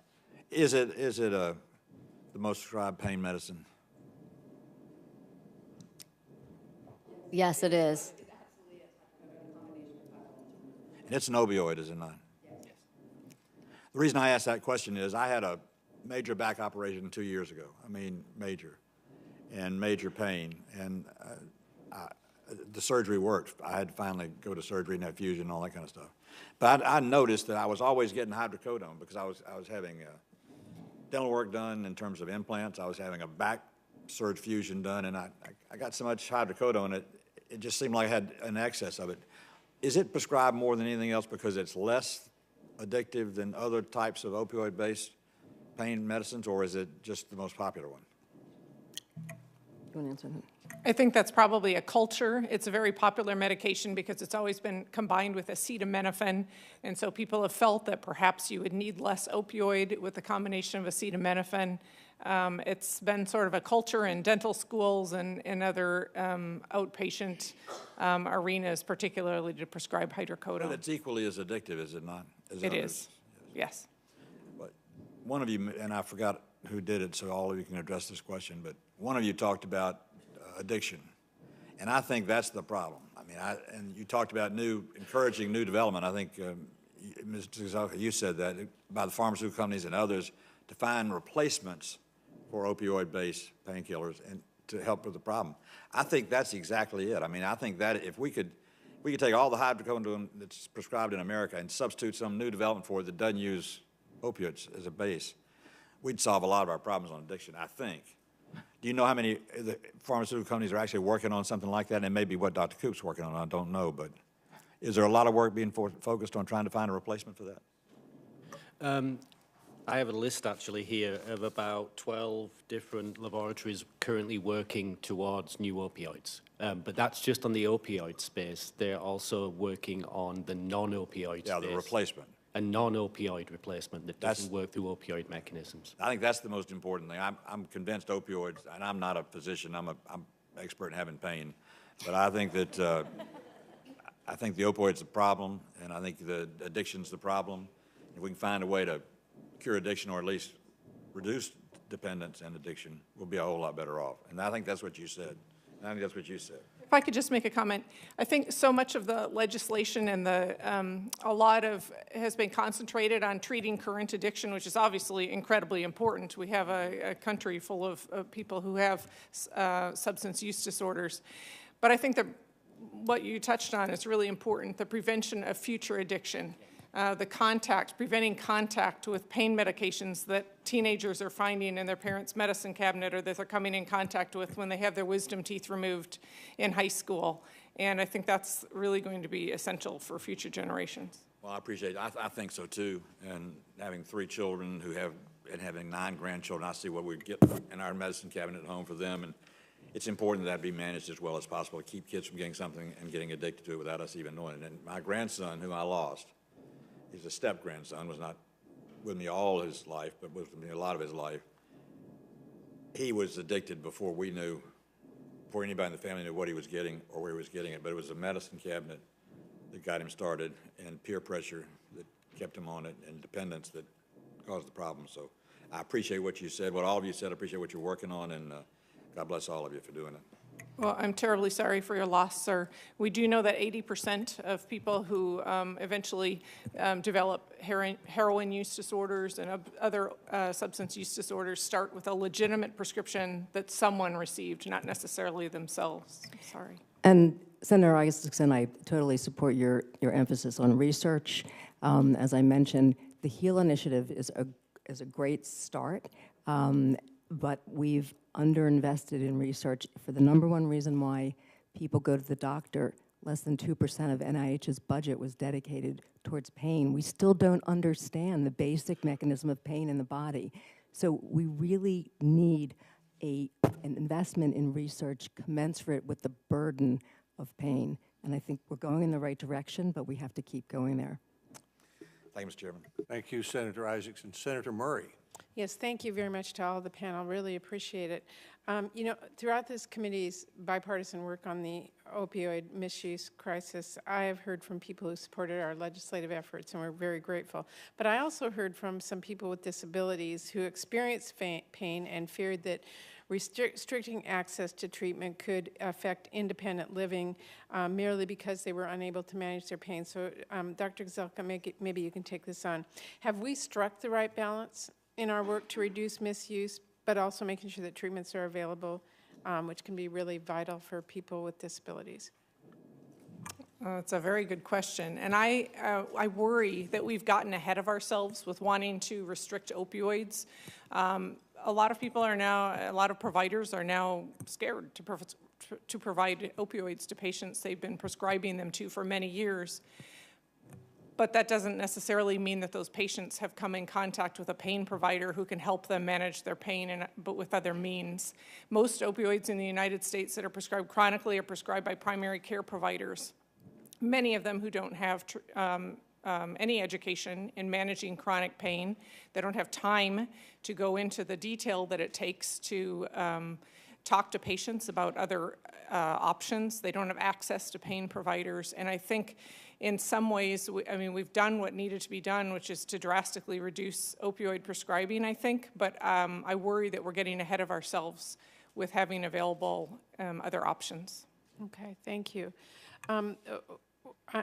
Is it the most prescribed pain medicine? Yes, it is. And it's an opioid, is it not? Yes. The reason I asked that question is I had a major back operation 2 years ago. I mean, major pain. And the surgery worked. I had to finally go to surgery and have fusion and all that kind of stuff. But I noticed that I was always getting hydrocodone because I was having dental work done in terms of implants. I was having a back surge fusion done, and I got so much hydrocodone, it just seemed like I had an excess of it. Is it prescribed more than anything else because it's less addictive than other types of opioid-based pain medicines, or is it just the most popular one? You want to answer that? I think that's probably a culture. It's a very popular medication because it's always been combined with acetaminophen, and so people have felt that perhaps you would need less opioid with the combination of acetaminophen. It's been sort of a culture in dental schools and in other outpatient arenas, particularly to prescribe hydrocodone. But it's equally as addictive, is it not? It is, yes. But one of you, and I forgot who did it, so all of you can address this question, but one of you talked about addiction, and I think that's the problem. I mean, and you talked about encouraging new development. I think, Mr. Gazalka, you said that, by the pharmaceutical companies and others to find replacements for opioid-based painkillers and to help with the problem. I think that's exactly it. I mean, I think that if we could take all the hydrocodone that's prescribed in America and substitute some new development for it that doesn't use opioids as a base, we'd solve a lot of our problems on addiction, I think. Do you know how many the pharmaceutical companies are actually working on something like that? And it may be what Dr. Coop's working on, I don't know, but is there a lot of work being focused on trying to find a replacement for that? I have a list actually here of about 12 different laboratories currently working towards new opioids. But that's just on the opioid space. They're also working on the non-opioid space. Yeah, the replacement. A non-opioid replacement that doesn't work through opioid mechanisms. I think that's the most important thing. I'm convinced opioids, and I'm not a physician, I'm expert in having pain, but I think that I think the opioid's the problem, and I think the addiction's the problem. If we can find a way to cure addiction or at least reduce dependence and addiction, we'll be a whole lot better off. And I think that's what you said. If I could just make a comment, I think so much of the legislation and a lot of has been concentrated on treating current addiction, which is obviously incredibly important. We have a country full of people who have substance use disorders. But I think that what you touched on is really important, the prevention of future addiction. Preventing contact with pain medications that teenagers are finding in their parents' medicine cabinet or that they're coming in contact with when they have their wisdom teeth removed in high school. And I think that's really going to be essential for future generations. Well, I appreciate it. I think so too. And having 3 children and having 9 grandchildren, I see what we get in our medicine cabinet at home for them. And it's important that be managed as well as possible to keep kids from getting something and getting addicted to it without us even knowing it. And my grandson, whom I lost, he's a step-grandson, was not with me all his life, but was with me a lot of his life. He was addicted before anybody in the family knew what he was getting or where he was getting it, but it was a medicine cabinet that got him started and peer pressure that kept him on it and dependence that caused the problem. So I appreciate what you said, what all of you said. I appreciate what you're working on, and God bless all of you for doing it. Well, I'm terribly sorry for your loss, sir. We do know that 80% of people who eventually develop heroin use disorders and other substance use disorders start with a legitimate prescription that someone received, not necessarily themselves. I'm sorry. And Senator Isaacson, I totally support your emphasis on research. As I mentioned, the HEAL initiative is a great start, but we've underinvested in research for the number one reason why people go to the doctor. Less than 2% of NIH's budget was dedicated towards pain. We still don't understand the basic mechanism of pain in the body. So we really need an investment in research commensurate with the burden of pain. And I think we're going in the right direction, but we have to keep going there. Thank you, Mr. Chairman. Thank you, Senator Isaacson. Senator Murray. Yes, thank you very much to all of the panel. Really appreciate it. You know, throughout this committee's bipartisan work on the opioid misuse crisis, I have heard from people who supported our legislative efforts, and we're very grateful. But I also heard from some people with disabilities who experienced pain and feared that restricting access to treatment could affect independent living merely because they were unable to manage their pain. So, Dr. Gazelka, maybe you can take this on. Have we struck the right balance in our work to reduce misuse, but also making sure that treatments are available, which can be really vital for people with disabilities? It's a very good question, and I worry that we've gotten ahead of ourselves with wanting to restrict opioids. A lot of people are now, a lot of providers are now scared to provide opioids to patients they've been prescribing them to for many years. But that doesn't necessarily mean that those patients have come in contact with a pain provider who can help them manage their pain, but with other means. Most opioids in the United States that are prescribed chronically are prescribed by primary care providers, many of them who don't have any education in managing chronic pain. They don't have time to go into the detail that it takes to talk to patients about other options. They don't have access to pain providers. And I think in some ways, we've done what needed to be done, which is to drastically reduce opioid prescribing, I think. But I worry that we're getting ahead of ourselves with having available other options. Okay, thank you.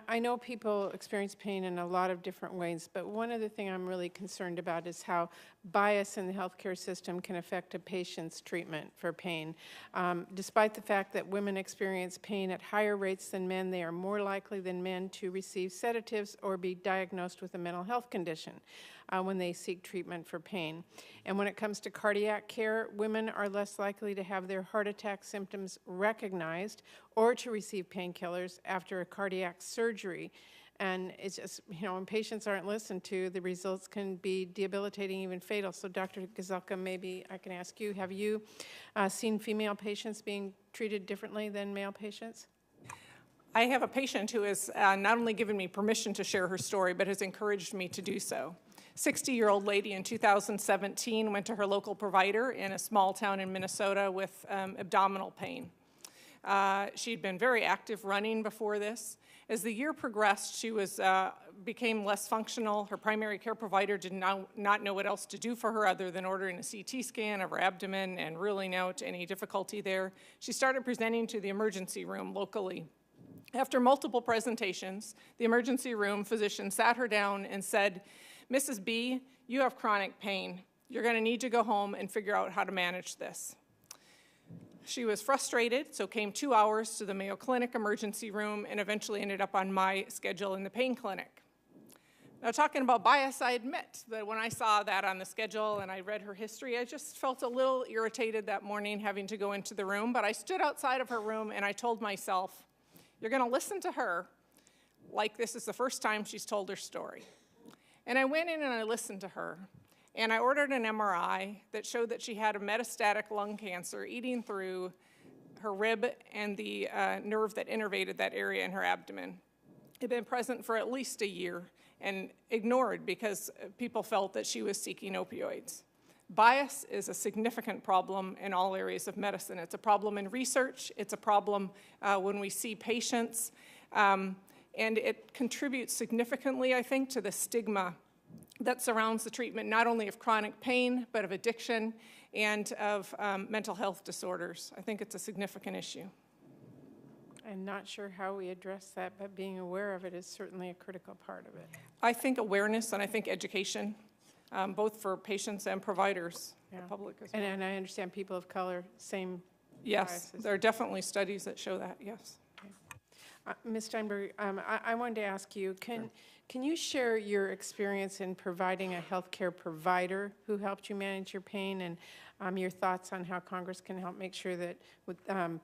I know people experience pain in a lot of different ways, but one other thing I'm really concerned about is how bias in the healthcare system can affect a patient's treatment for pain. Despite the fact that women experience pain at higher rates than men, they are more likely than men to receive sedatives or be diagnosed with a mental health condition when they seek treatment for pain. And when it comes to cardiac care, women are less likely to have their heart attack symptoms recognized or to receive painkillers after a cardiac surgery. And it's just, you know, when patients aren't listened to, the results can be debilitating, even fatal. So Dr. Gazelka, maybe I can ask you, have you seen female patients being treated differently than male patients? I have a patient who has not only given me permission to share her story, but has encouraged me to do so. 60-year-old lady in 2017 went to her local provider in a small town in Minnesota with abdominal pain. She'd been very active running before this. As the year progressed, she became less functional. Her primary care provider did not know what else to do for her other than ordering a CT scan of her abdomen and ruling out any difficulty there. She started presenting to the emergency room locally. After multiple presentations, the emergency room physician sat her down and said, "Mrs. B, you have chronic pain. You're going to need to go home and figure out how to manage this." She was frustrated, so came 2 hours to the Mayo Clinic emergency room and eventually ended up on my schedule in the pain clinic. Now, talking about bias, I admit that when I saw that on the schedule and I read her history, I just felt a little irritated that morning having to go into the room. But I stood outside of her room and I told myself, you're going to listen to her like this is the first time she's told her story. And I went in and I listened to her. And I ordered an MRI that showed that she had a metastatic lung cancer eating through her rib and the nerve that innervated that area in her abdomen. It had been present for at least a year and ignored because people felt that she was seeking opioids. Bias is a significant problem in all areas of medicine. It's a problem in research. It's a problem when we see patients. And it contributes significantly, I think, to the stigma that surrounds the treatment not only of chronic pain, but of addiction and of mental health disorders. I think it's a significant issue. I'm not sure how we address that, but being aware of it is certainly a critical part of it. I think awareness and I think education, both for patients and providers, the public as well. And I understand people of color, same Yes, biases. there are definitely studies that show that, yes. Ms. Steinberg, I wanted to ask you, can you share your experience in providing a healthcare provider who helped you manage your pain, and your thoughts on how Congress can help make sure that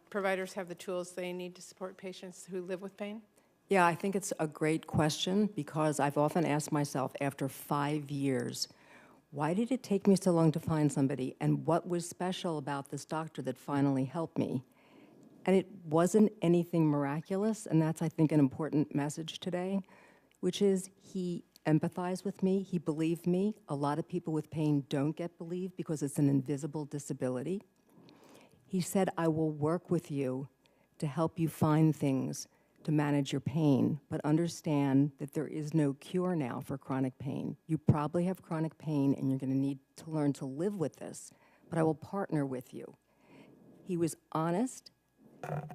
providers have the tools they need to support patients who live with pain? Yeah, I think it's a great question because I've often asked myself after 5 years, why did it take me so long to find somebody, and what was special about this doctor that finally helped me? And it wasn't anything miraculous, and that's, I think, an important message today, which is he empathized with me, he believed me. A lot of people with pain don't get believed because it's an invisible disability. He said, I will work with you to help you find things to manage your pain, but understand that there is no cure now for chronic pain. You probably have chronic pain, and you're going to need to learn to live with this, but I will partner with you. He was honest.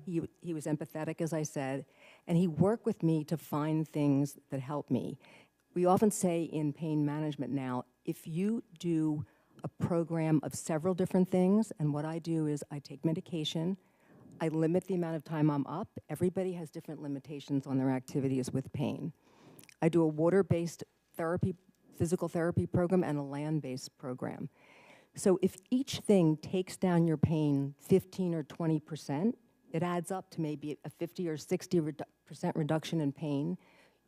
He was empathetic, as I said, and he worked with me to find things that help me. We often say in pain management now, if you do a program of several different things, and what I do is I take medication, I limit the amount of time I'm up. Everybody has different limitations on their activities with pain. I do a water-based therapy, physical therapy program, and a land-based program. So if each thing takes down your pain 15 or 20%, it adds up to maybe a 50 or 60% reduction in pain.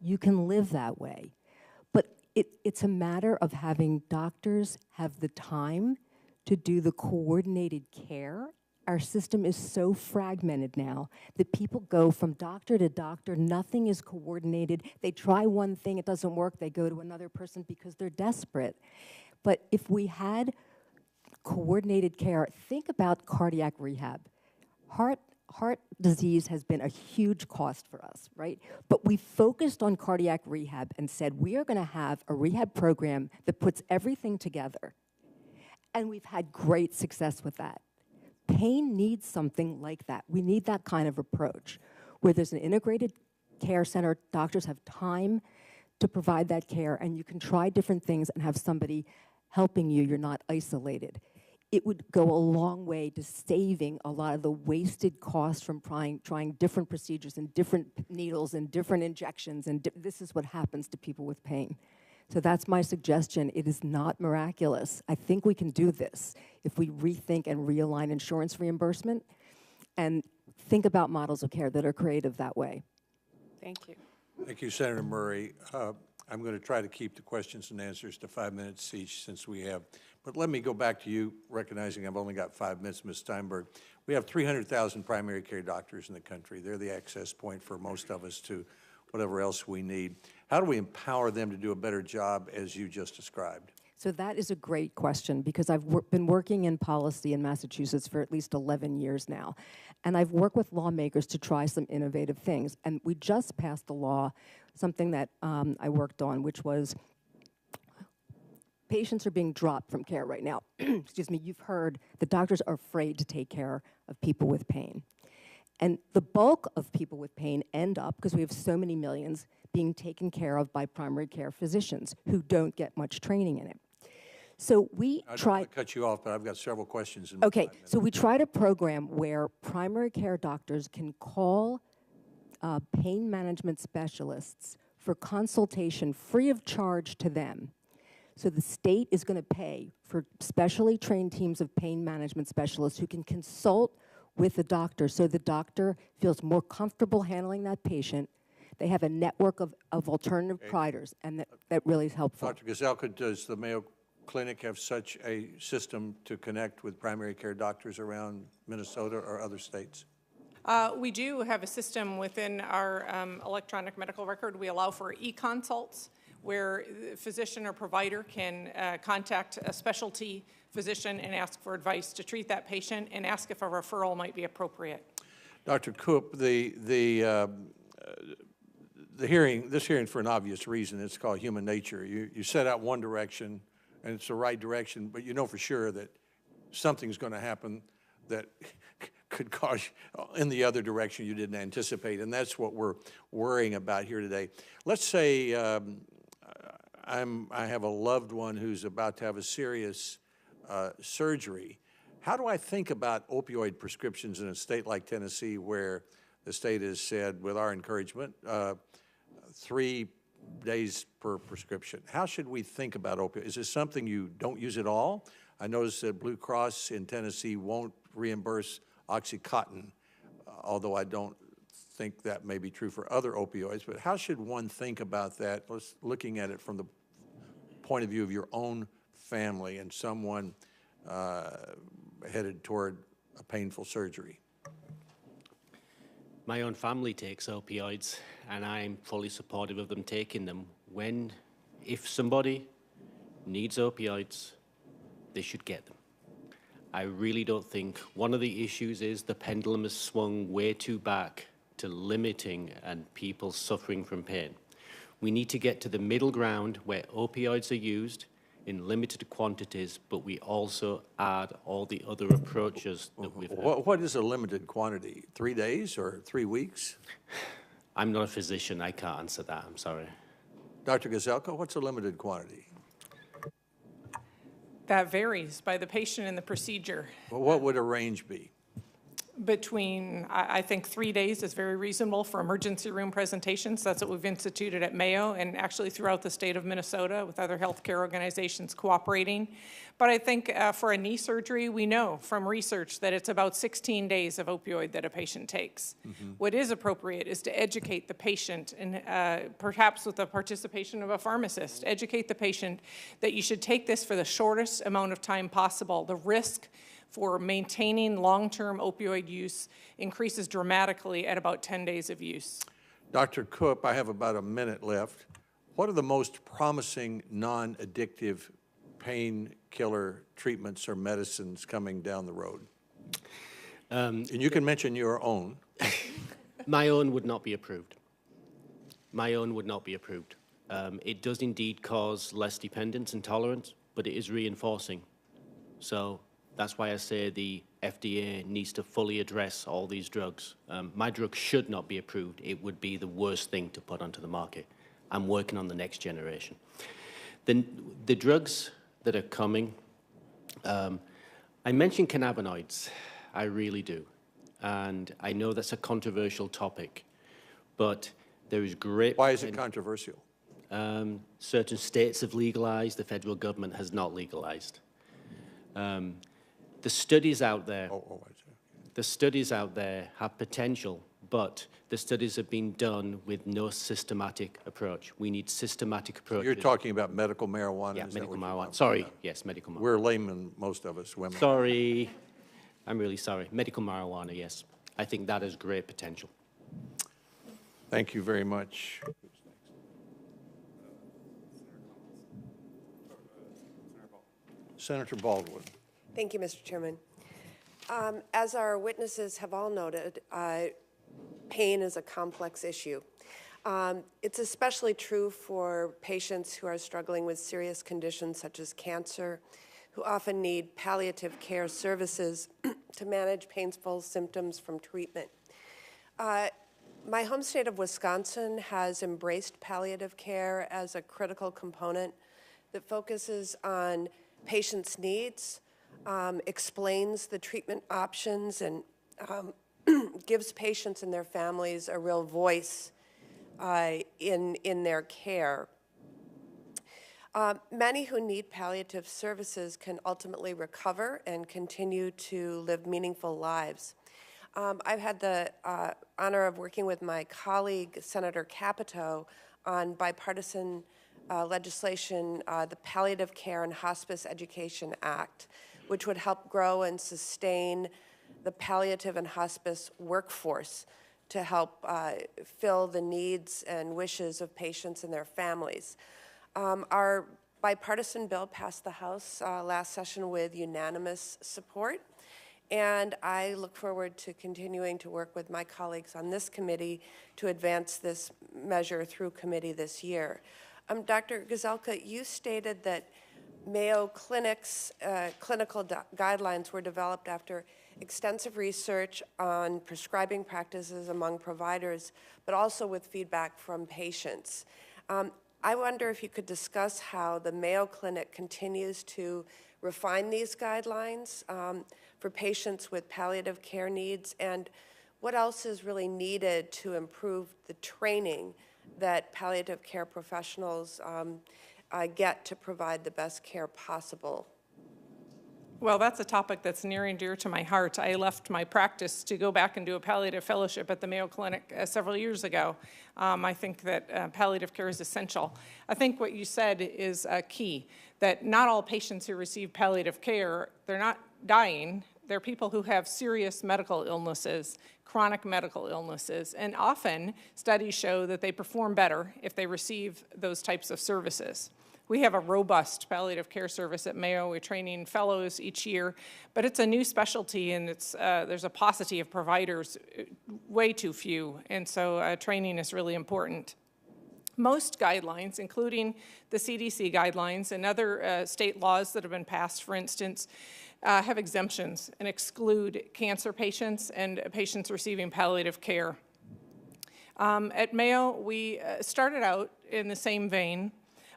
You can live that way. But it's a matter of having doctors have the time to do the coordinated care. Our system is so fragmented now that people go from doctor to doctor. Nothing is coordinated. They try one thing, it doesn't work. They go to another person because they're desperate. But if we had coordinated care, think about cardiac rehab. Heart disease has been a huge cost for us, right? But we focused on cardiac rehab and said, we are going to have a rehab program that puts everything together. And we've had great success with that. Pain needs something like that. We need that kind of approach, where there's an integrated care center, doctors have time to provide that care, and you can try different things and have somebody helping you. You're not isolated. It would go a long way to saving a lot of the wasted costs from trying different procedures and different needles and different injections, and this is what happens to people with pain. So that's my suggestion. It is not miraculous. I think we can do this if we rethink and realign insurance reimbursement and think about models of care that are creative that way. Thank you. Thank you, Senator Murray. I'm going to try to keep the questions and answers to 5 minutes each since we have. But let me go back to you, recognizing I've only got 5 minutes, Ms. Steinberg. We have 300,000 primary care doctors in the country. They're the access point for most of us to whatever else we need. How do we empower them to do a better job as you just described? So that is a great question because I've been working in policy in Massachusetts for at least 11 years now. And I've worked with lawmakers to try some innovative things. And we just passed a law, something that I worked on, which was patients are being dropped from care right now. Excuse me, you've heard the doctors are afraid to take care of people with pain. And the bulk of people with pain end up, because we have so many millions, being taken care of by primary care physicians who don't get much training in it. So we I don't try. want to cut you off, but I've got several questions. Okay, so we tried a program where primary care doctors can call pain management specialists for consultation free of charge to them. So the state is going to pay for specially trained teams of pain management specialists who can consult with the doctor so the doctor feels more comfortable handling that patient. They have a network of alternative providers, and that really is helpful. Dr. Gazelka, does the Mayo Clinic have such a system to connect with primary care doctors around Minnesota or other states? We do have a system within our electronic medical record. We allow for e-consults where the physician or provider can contact a specialty physician and ask for advice to treat that patient and ask if a referral might be appropriate. Dr. Koop, this hearing for an obvious reason, it's called human nature. You set out one direction and it's the right direction, but you know for sure that something's going to happen that could cause in the other direction you didn't anticipate, and that's what we're worrying about here today. Let's say I have a loved one who's about to have a serious surgery. How do I think about opioid prescriptions in a state like Tennessee where the state has said, with our encouragement, 3 days per prescription. How should we think about opioids? Is this something you don't use at all? I noticed that Blue Cross in Tennessee won't reimburse OxyContin, although I don't think that may be true for other opioids. But how should one think about that, looking at it from the point of view of your own family and someone headed toward a painful surgery? My own family takes opioids, and I'm fully supportive of them taking them. If somebody needs opioids, they should get them. I really don't think one of the issues is the pendulum has swung way too back to limiting and people suffering from pain. We need to get to the middle ground where opioids are used in limited quantities, but we also add all the other approaches that we've had. What is a limited quantity? 3 days or 3 weeks? I'm not a physician. I can't answer that. I'm sorry. Dr. Gazelka, what's a limited quantity? That varies by the patient and the procedure. Well, what would a range be? Between, I think 3 days is very reasonable for emergency room presentations. That's what we've instituted at Mayo and actually throughout the state of Minnesota with other healthcare organizations cooperating. But I think for a knee surgery, we know from research that it's about 16 days of opioid that a patient takes. What is appropriate is to educate the patient and perhaps with the participation of a pharmacist, educate the patient that you should take this for the shortest amount of time possible. The risk for maintaining long-term opioid use increases dramatically at about 10 days of use. Dr. Koop, I have about a minute left. What are the most promising non-addictive painkiller treatments or medicines coming down the road? And you can mention your own. My own would not be approved. My own would not be approved. It does indeed cause less dependence and tolerance, but it is reinforcing. So that's why I say the FDA needs to fully address all these drugs. My drug should not be approved. It would be the worst thing to put onto the market. I'm working on the next generation. The drugs that are coming, I mentioned cannabinoids. I really do. And I know that's a controversial topic, but there is great... Why is it controversial? Certain states have legalized. The federal government has not legalized. The studies out there, the studies out there have potential, but the studies have been done with no systematic approach. We need systematic approach. You're talking about medical marijuana? Yeah, is that medical what you're marijuana. talking Sorry, about? yes, medical marijuana. We're laymen, most of us, women. Sorry, I'm really sorry. Medical marijuana, yes. I think that has great potential. Thank you very much. Senator Baldwin. Thank you, Mr. Chairman. As our witnesses have all noted, pain is a complex issue. It's especially true for patients who are struggling with serious conditions such as cancer, who often need palliative care services to manage painful symptoms from treatment. My home state of Wisconsin has embraced palliative care as a critical component that focuses on patients' needs, explains the treatment options, and gives patients and their families a real voice in their care. Many who need palliative services can ultimately recover and continue to live meaningful lives. I've had the honor of working with my colleague, Senator Capito, on bipartisan legislation, the Palliative Care and Hospice Education Act, which would help grow and sustain the palliative and hospice workforce to help fill the needs and wishes of patients and their families. Our bipartisan bill passed the House last session with unanimous support, and I look forward to continuing to work with my colleagues on this committee to advance this measure through committee this year. Dr. Gazelka, you stated that Mayo Clinic's clinical guidelines were developed after extensive research on prescribing practices among providers, but also with feedback from patients. I wonder if you could discuss how the Mayo Clinic continues to refine these guidelines for patients with palliative care needs, and what else is really needed to improve the training that palliative care professionals get to provide the best care possible? Well, that's a topic that's near and dear to my heart. I left my practice to go back and do a palliative fellowship at the Mayo Clinic several years ago. I think that palliative care is essential. I think what you said is key, that not all patients who receive palliative care, they're not dying. They're people who have serious medical illnesses, chronic medical illnesses, and often studies show that they perform better if they receive those types of services. We have a robust palliative care service at Mayo. We're training fellows each year, but it's a new specialty, and there's a paucity of providers, way too few, and so training is really important. Most guidelines, including the CDC guidelines and other state laws that have been passed, for instance, have exemptions and exclude cancer patients and patients receiving palliative care. At Mayo, we started out in the same vein,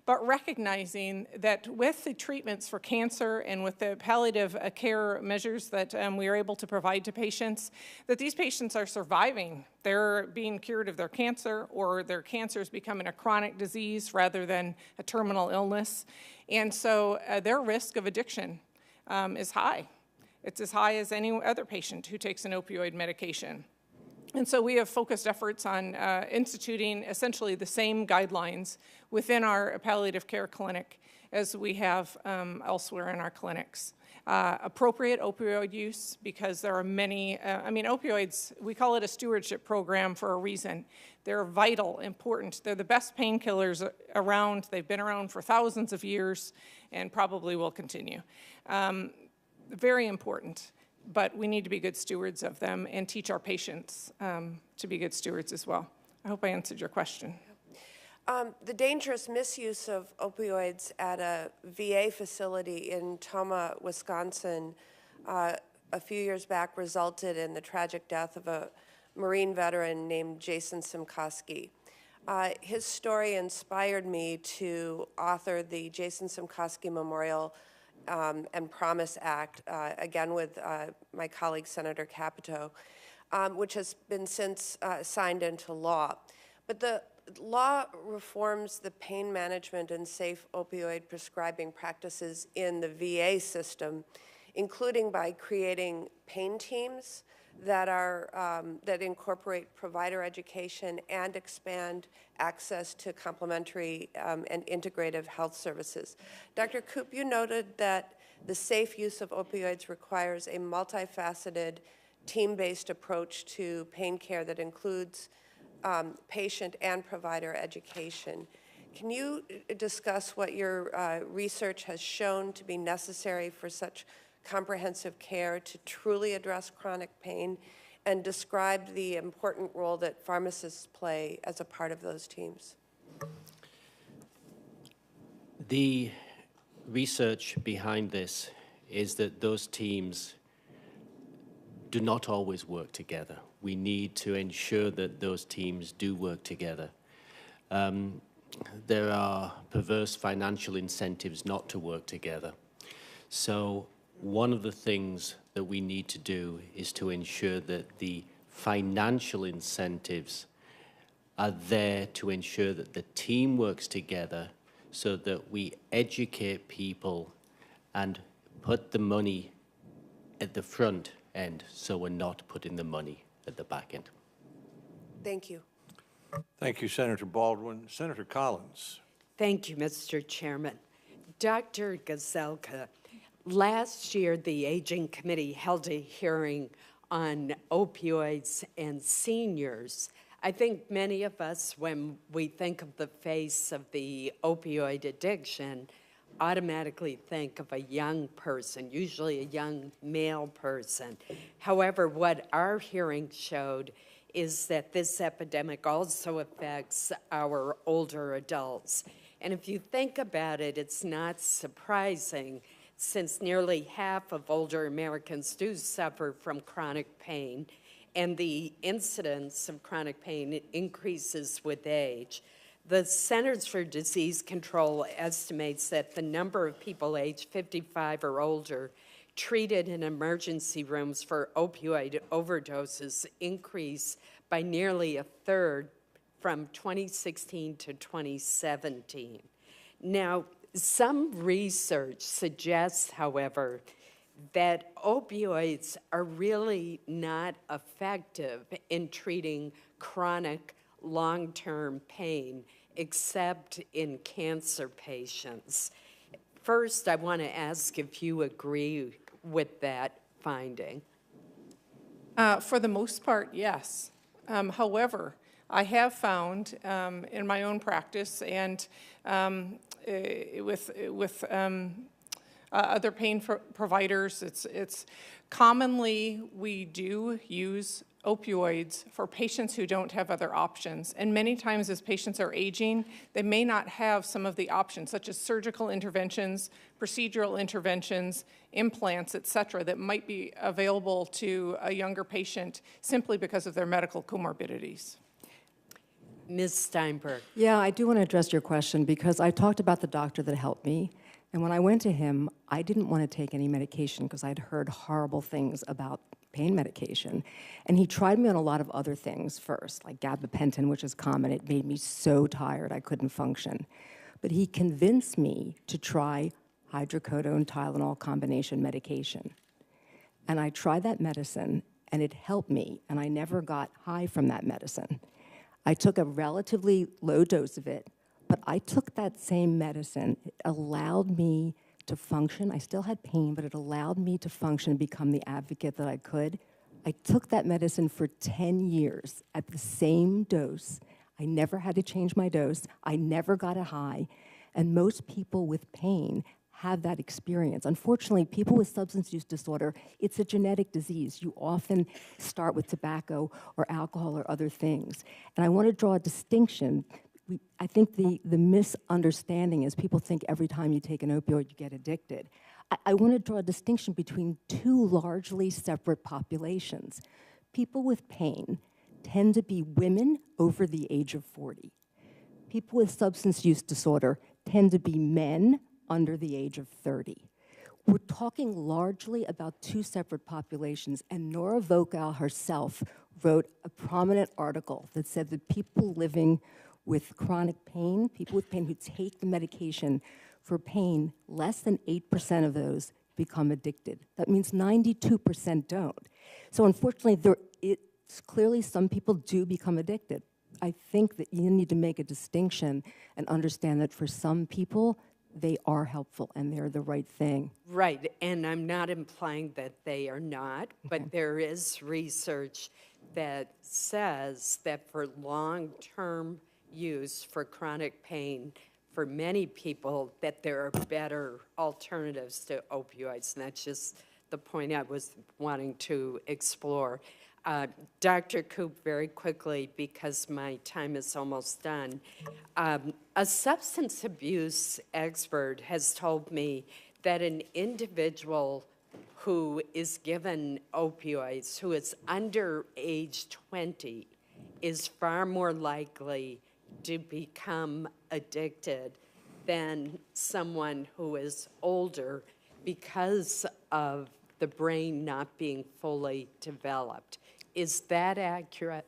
but recognizing that with the treatments for cancer and with the palliative care measures that we are able to provide to patients, that these patients are surviving. They're being cured of their cancer, or their cancer is becoming a chronic disease rather than a terminal illness. And so their risk of addiction is high. It's as high as any other patient who takes an opioid medication. And so we have focused efforts on instituting essentially the same guidelines within our palliative care clinic as we have elsewhere in our clinics. Appropriate opioid use, because there are many, opioids, we call it a stewardship program for a reason. They're vital, important. They're the best painkillers around. They've been around for thousands of years and probably will continue. Very important. But we need to be good stewards of them and teach our patients to be good stewards as well. I hope I answered your question. The dangerous misuse of opioids at a VA facility in Tomah, Wisconsin, a few years back resulted in the tragic death of a Marine veteran named Jason Simkoski. His story inspired me to author the Jason Simkoski Memorial and Promise Act, again with my colleague Senator Capito, which has been since signed into law. But the law reforms the pain management and safe opioid prescribing practices in the VA system, including by creating pain teams that incorporate provider education and expand access to complementary and integrative health services. Dr. Koop, you noted that the safe use of opioids requires a multifaceted, team-based approach to pain care that includes patient and provider education. Can you discuss what your research has shown to be necessary for such comprehensive care to truly address chronic pain, and describe the important role that pharmacists play as a part of those teams? The research behind this is that those teams do not always work together. We need to ensure that those teams do work together. There are perverse financial incentives not to work together. So one of the things that we need to do is to ensure that the financial incentives are there to ensure that the team works together so that we educate people and put the money at the front end, so we're not putting the money at the back end. Thank you. Thank you, Senator Baldwin. Senator Collins. Thank you, Mr. Chairman. Dr. Gazelka, last year the Aging Committee held a hearing on opioids and seniors. I think many of us, when we think of the face of the opioid addiction, automatically think of a young person, usually a young male person. However, what our hearing showed is that this epidemic also affects our older adults. And if you think about it, it's not surprising, since nearly half of older Americans do suffer from chronic pain, and the incidence of chronic pain increases with age. The Centers for Disease Control estimates that the number of people aged 55 or older treated in emergency rooms for opioid overdoses increased by nearly a third from 2016 to 2017. Now, some research suggests, however, that opioids are really not effective in treating chronic long-term pain, except in cancer patients. First, I want to ask if you agree with that finding. For the most part, yes. However, I have found in my own practice and with other pain providers, it's commonly we do use opioids for patients who don't have other options. And many times as patients are aging, they may not have some of the options, such as surgical interventions, procedural interventions, implants, et cetera, that might be available to a younger patient simply because of their medical comorbidities. Ms. Steinberg. Yeah, I do want to address your question because I talked about the doctor that helped me. And when I went to him, I didn't want to take any medication because I'd heard horrible things about pain medication. And he tried me on a lot of other things first, like gabapentin, which is common. It made me so tired I couldn't function. But he convinced me to try hydrocodone, Tylenol combination medication. And I tried that medicine, and it helped me, and I never got high from that medicine. I took a relatively low dose of it, but I took that same medicine. It allowed me to function. I still had pain, but it allowed me to function and become the advocate that I could. I took that medicine for 10 years at the same dose. I never had to change my dose. I never got a high. And most people with pain have that experience. Unfortunately, people with substance use disorder, it's a genetic disease. You often start with tobacco or alcohol or other things. And I want to draw a distinction. I think the misunderstanding is people think every time you take an opioid, you get addicted. I want to draw a distinction between two largely separate populations. People with pain tend to be women over the age of 40. People with substance use disorder tend to be men under the age of 30. We're talking largely about two separate populations, and Nora Vocal herself wrote a prominent article that said that people living with chronic pain, people with pain who take the medication for pain, less than 8% of those become addicted. That means 92% don't. So unfortunately, it's clearly some people do become addicted. I think that you need to make a distinction and understand that for some people, they are helpful and they're the right thing. Right, and I'm not implying that they are not, but there is research that says that for long-term use for chronic pain, for many people, that there are better alternatives to opioids, and that's just the point I was wanting to explore. Dr. Koop, very quickly, because my time is almost done, a substance abuse expert has told me that an individual who is given opioids, who is under age 20, is far more likely to become addicted than someone who is older because of the brain not being fully developed. Is that accurate?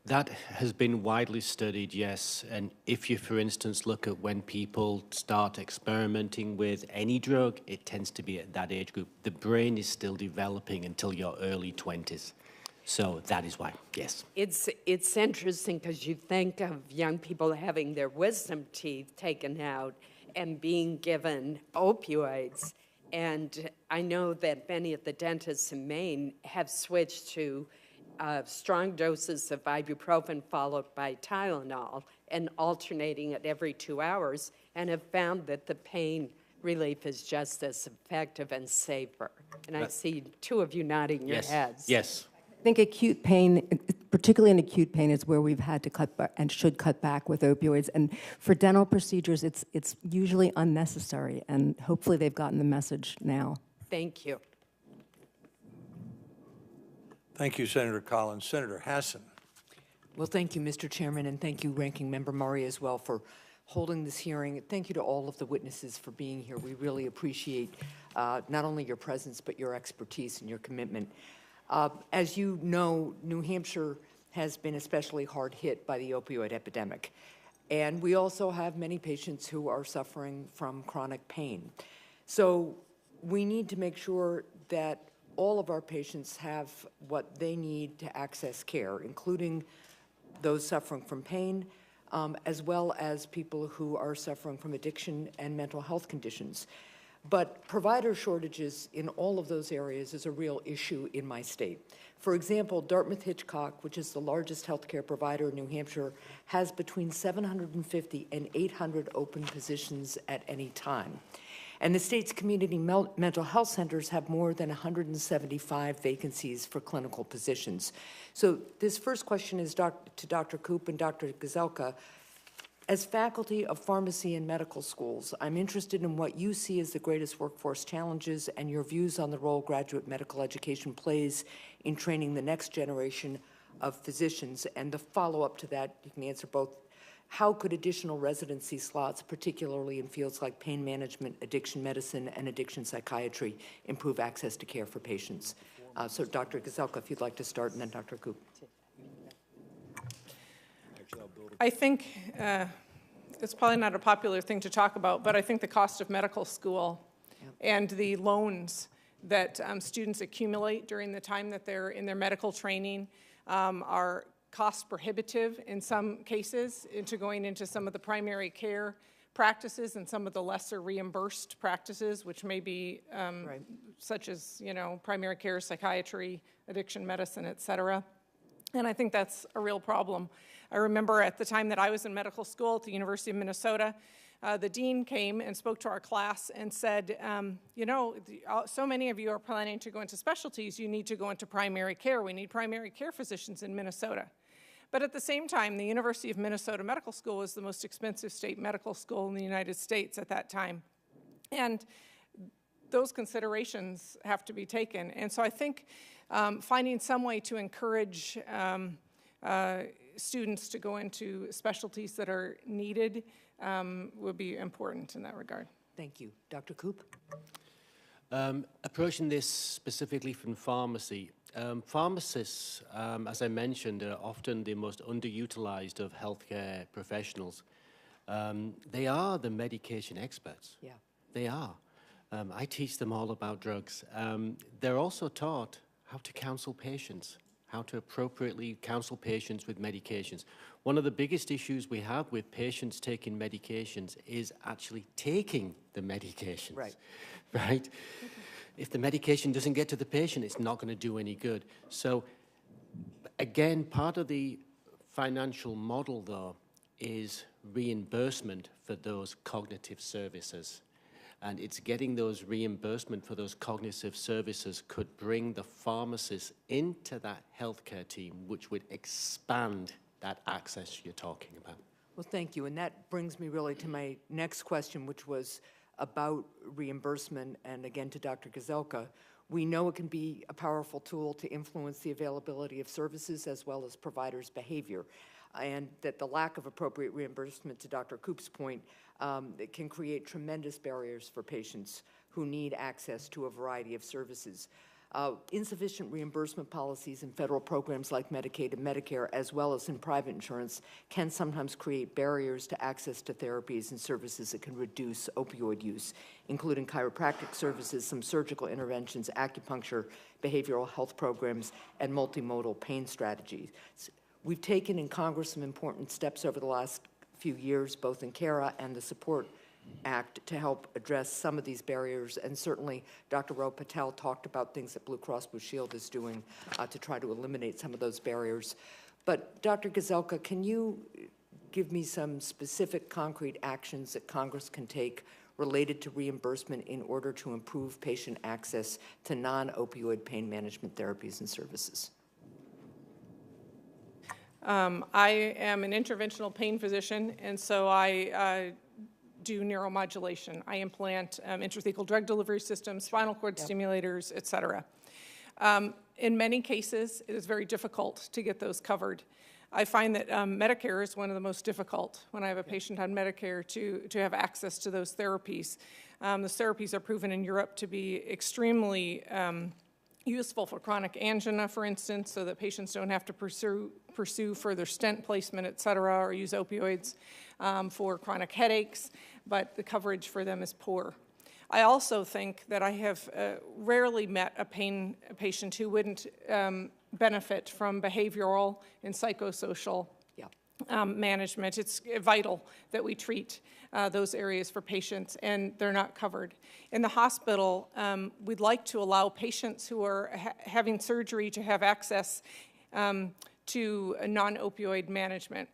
That has been widely studied, yes. And if you, for instance, look at when people start experimenting with any drug, it tends to be at that age group. The brain is still developing until your early 20s. So that is why, yes. It's interesting because you think of young people having their wisdom teeth taken out and being given opioids. And I know that many of the dentists in Maine have switched to strong doses of ibuprofen followed by Tylenol and alternating it every 2 hours, and have found that the pain relief is just as effective and safer. And I see two of you nodding your heads. Yes. I think acute pain, particularly in acute pain, is where we've had to cut back and should cut back with opioids. And for dental procedures, it's usually unnecessary, and hopefully they've gotten the message now. Thank you. Thank you, Senator Collins. Senator Hassan. Well, thank you, Mr. Chairman, and thank you, Ranking Member Murray, as well, for holding this hearing. Thank you to all of the witnesses for being here. We really appreciate not only your presence, but your expertise and your commitment. As you know, New Hampshire has been especially hard hit by the opioid epidemic. And we also have many patients who are suffering from chronic pain. So we need to make sure that all of our patients have what they need to access care, including those suffering from pain, as well as people who are suffering from addiction and mental health conditions. But provider shortages in all of those areas is a real issue in my state. For example, Dartmouth-Hitchcock, which is the largest healthcare provider in New Hampshire, has between 750 and 800 open positions at any time. And the state's community mental health centers have more than 175 vacancies for clinical positions. So this first question is to Dr. Koop and Dr. Gazelka. As faculty of pharmacy and medical schools, I'm interested in what you see as the greatest workforce challenges and your views on the role graduate medical education plays in training the next generation of physicians. And the follow-up to that, you can answer both. How could additional residency slots, particularly in fields like pain management, addiction medicine, and addiction psychiatry, improve access to care for patients? So Dr. Gazelka, if you'd like to start, and then Dr. Koop. I think it's probably not a popular thing to talk about, but I think the cost of medical school and the loans that students accumulate during the time that they're in their medical training are cost prohibitive in some cases into going into some of the primary care practices and some of the lesser reimbursed practices, which may be such as, you know, primary care, psychiatry, addiction medicine, et cetera. And I think that's a real problem. I remember at the time that I was in medical school at the University of Minnesota, the dean came and spoke to our class and said, you know, so many of you are planning to go into specialties, you need to go into primary care. We need primary care physicians in Minnesota. But at the same time, the University of Minnesota Medical School was the most expensive state medical school in the United States at that time. And those considerations have to be taken. And so I think finding some way to encourage students to go into specialties that are needed would be important in that regard. Thank you. Dr. Koop? Approaching this specifically from pharmacy, pharmacists, as I mentioned, are often the most underutilized of healthcare professionals. They are the medication experts. Yeah. They are. I teach them all about drugs. They're also taught how to counsel patients, how to appropriately counsel patients with medications. One of the biggest issues we have with patients taking medications is actually taking the medications. Right. Right? If the medication doesn't get to the patient, it's not going to do any good. So, again, part of the financial model, though, is reimbursement for those cognitive services. And it's getting those reimbursement for those cognitive services could bring the pharmacist into that healthcare team, which would expand that access you're talking about. Well, thank you. And that brings me really to my next question, which was about reimbursement, and again to Dr. Gazelka. We know it can be a powerful tool to influence the availability of services as well as providers' behavior, and that the lack of appropriate reimbursement, to Dr. Koop's point, it can create tremendous barriers for patients who need access to a variety of services. Insufficient reimbursement policies in federal programs like Medicaid and Medicare, as well as in private insurance, can sometimes create barriers to access to therapies and services that can reduce opioid use, including chiropractic services, some surgical interventions, acupuncture, behavioral health programs, and multimodal pain strategies. We've taken in Congress some important steps over the last few years, both in CARA and the Support Act, to help address some of these barriers, and certainly Dr. Rao Patel talked about things that Blue Cross Blue Shield is doing to try to eliminate some of those barriers. But Dr. Gazelka, can you give me some specific concrete actions that Congress can take related to reimbursement in order to improve patient access to non-opioid pain management therapies and services? I am an interventional pain physician, and so I do neuromodulation. I implant intrathecal drug delivery systems, spinal cord stimulators, et cetera. In many cases, it is very difficult to get those covered. I find that Medicare is one of the most difficult when I have a patient on Medicare to have access to those therapies. Those therapies are proven in Europe to be extremely useful for chronic angina, for instance, so that patients don't have to pursue further stent placement, et cetera, or use opioids for chronic headaches, but the coverage for them is poor. I also think that I have rarely met a patient who wouldn't benefit from behavioral and psychosocial management. It's vital that we treat those areas for patients, and they're not covered. In the hospital, we'd like to allow patients who are having surgery to have access to non-opioid management.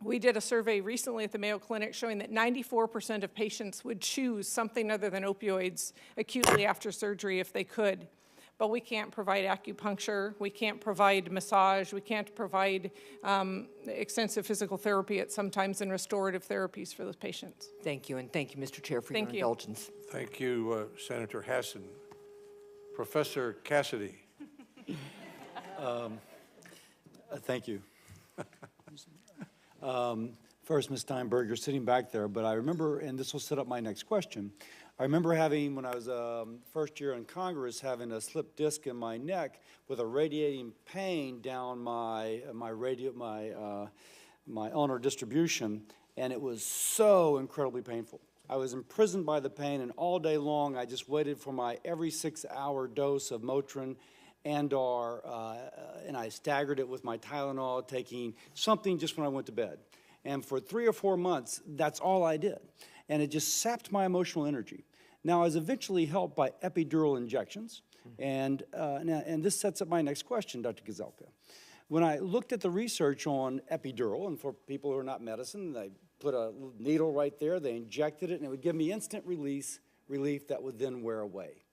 We did a survey recently at the Mayo Clinic showing that 94% of patients would choose something other than opioids acutely after surgery if they could. But we can't provide acupuncture, we can't provide massage, we can't provide extensive physical therapy at sometimes and restorative therapies for those patients. Thank you, and thank you, Mr. Chair, for your indulgence. Thank you, Senator Hassan. Professor Cassidy. Thank you. First, Ms. Steinberg, you're sitting back there, but I remember, and this will set up my next question, I remember having, when I was first year in Congress, having a slip disc in my neck with a radiating pain down my ulnar distribution, and it was so incredibly painful. I was imprisoned by the pain, and all day long I just waited for my every 6-hour dose of Motrin and I staggered it with my Tylenol, taking something just when I went to bed. And for 3 or 4 months, that's all I did. And it just sapped my emotional energy. Now, I was eventually helped by epidural injections, and this sets up my next question, Dr. Gazelka. When I looked at the research on epidural, and for people who are not medicine, they put a needle right there, they injected it, and it would give me instant relief that would then wear away.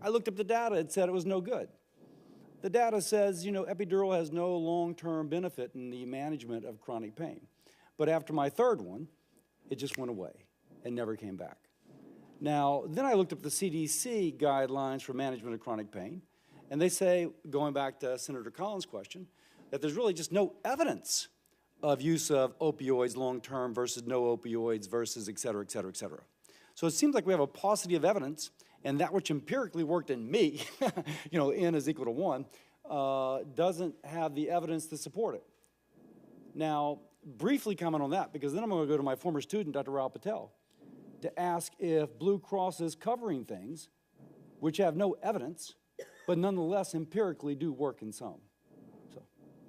I looked up the data, it said it was no good. The data says, you know, epidural has no long-term benefit in the management of chronic pain. But after my third one, it just went away and never came back. Now, then I looked up the CDC guidelines for management of chronic pain, and they say, going back to Senator Collins' question, that there's really just no evidence of use of opioids long-term versus no opioids versus et cetera, et cetera, et cetera. So it seems like we have a paucity of evidence, and that which empirically worked in me, you know, N is equal to 1, doesn't have the evidence to support it. Now, briefly comment on that, because then I'm going to go to my former student, Dr. Rao Patel, to ask if Blue Cross is covering things which have no evidence, but nonetheless empirically do work in some. So,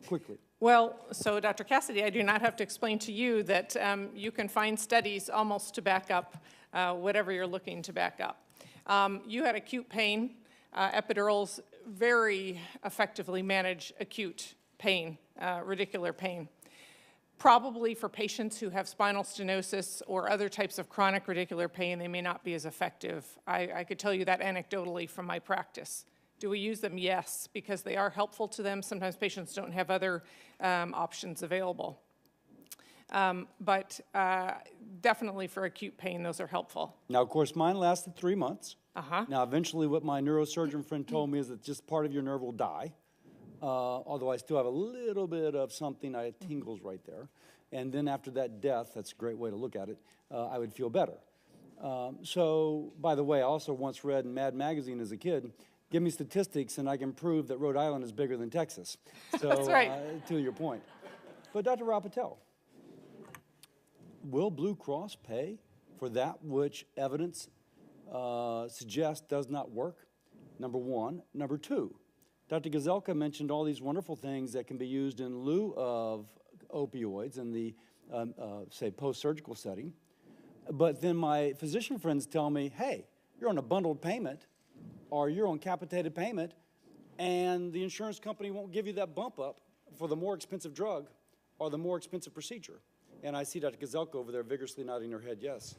quickly. Well, so Dr. Cassidy, I do not have to explain to you that you can find studies almost to back up whatever you're looking to back up. You had acute pain. Epidurals very effectively manage acute pain, radicular pain. Probably for patients who have spinal stenosis or other types of chronic radicular pain, they may not be as effective. I could tell you that anecdotally from my practice. Do we use them? Yes, because they are helpful to them. Sometimes patients don't have other options available. But definitely for acute pain, those are helpful. Now, of course, mine lasted 3 months. Now, eventually what my neurosurgeon friend told me is that just part of your nerve will die. Although I still have a little bit of something, I had tingles right there. And then after that death, that's a great way to look at it, I would feel better. So, by the way, I also once read in Mad Magazine as a kid, give me statistics and I can prove that Rhode Island is bigger than Texas. So, that's right. To your point. But Dr. Rao Patel, will Blue Cross pay for that which evidence suggests does not work? Number one. Number two, Dr. Gazelka mentioned all these wonderful things that can be used in lieu of opioids in the, say, post-surgical setting. But then my physician friends tell me, hey, you're on a bundled payment or you're on capitated payment, and the insurance company won't give you that bump up for the more expensive drug or the more expensive procedure. And I see Dr. Gazelka over there vigorously nodding her head yes.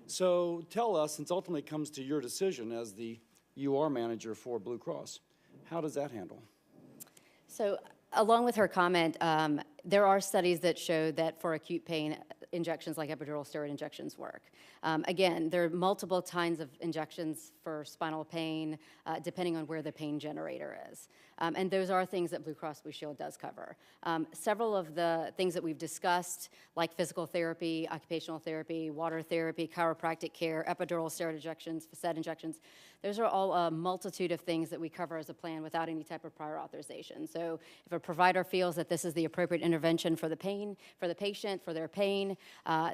So tell us, since ultimately it comes to your decision as the UR manager for Blue Cross, how does that handle? So along with her comment, there are studies that show that for acute pain, injections like epidural steroid injections work. Again, there are multiple kinds of injections for spinal pain, depending on where the pain generator is. And those are things that Blue Cross Blue Shield does cover. Several of the things that we've discussed, like physical therapy, occupational therapy, water therapy, chiropractic care, epidural steroid injections, facet injections, those are all a multitude of things that we cover as a plan without any type of prior authorization. So if a provider feels that this is the appropriate intervention for the pain, for the patient, for their pain,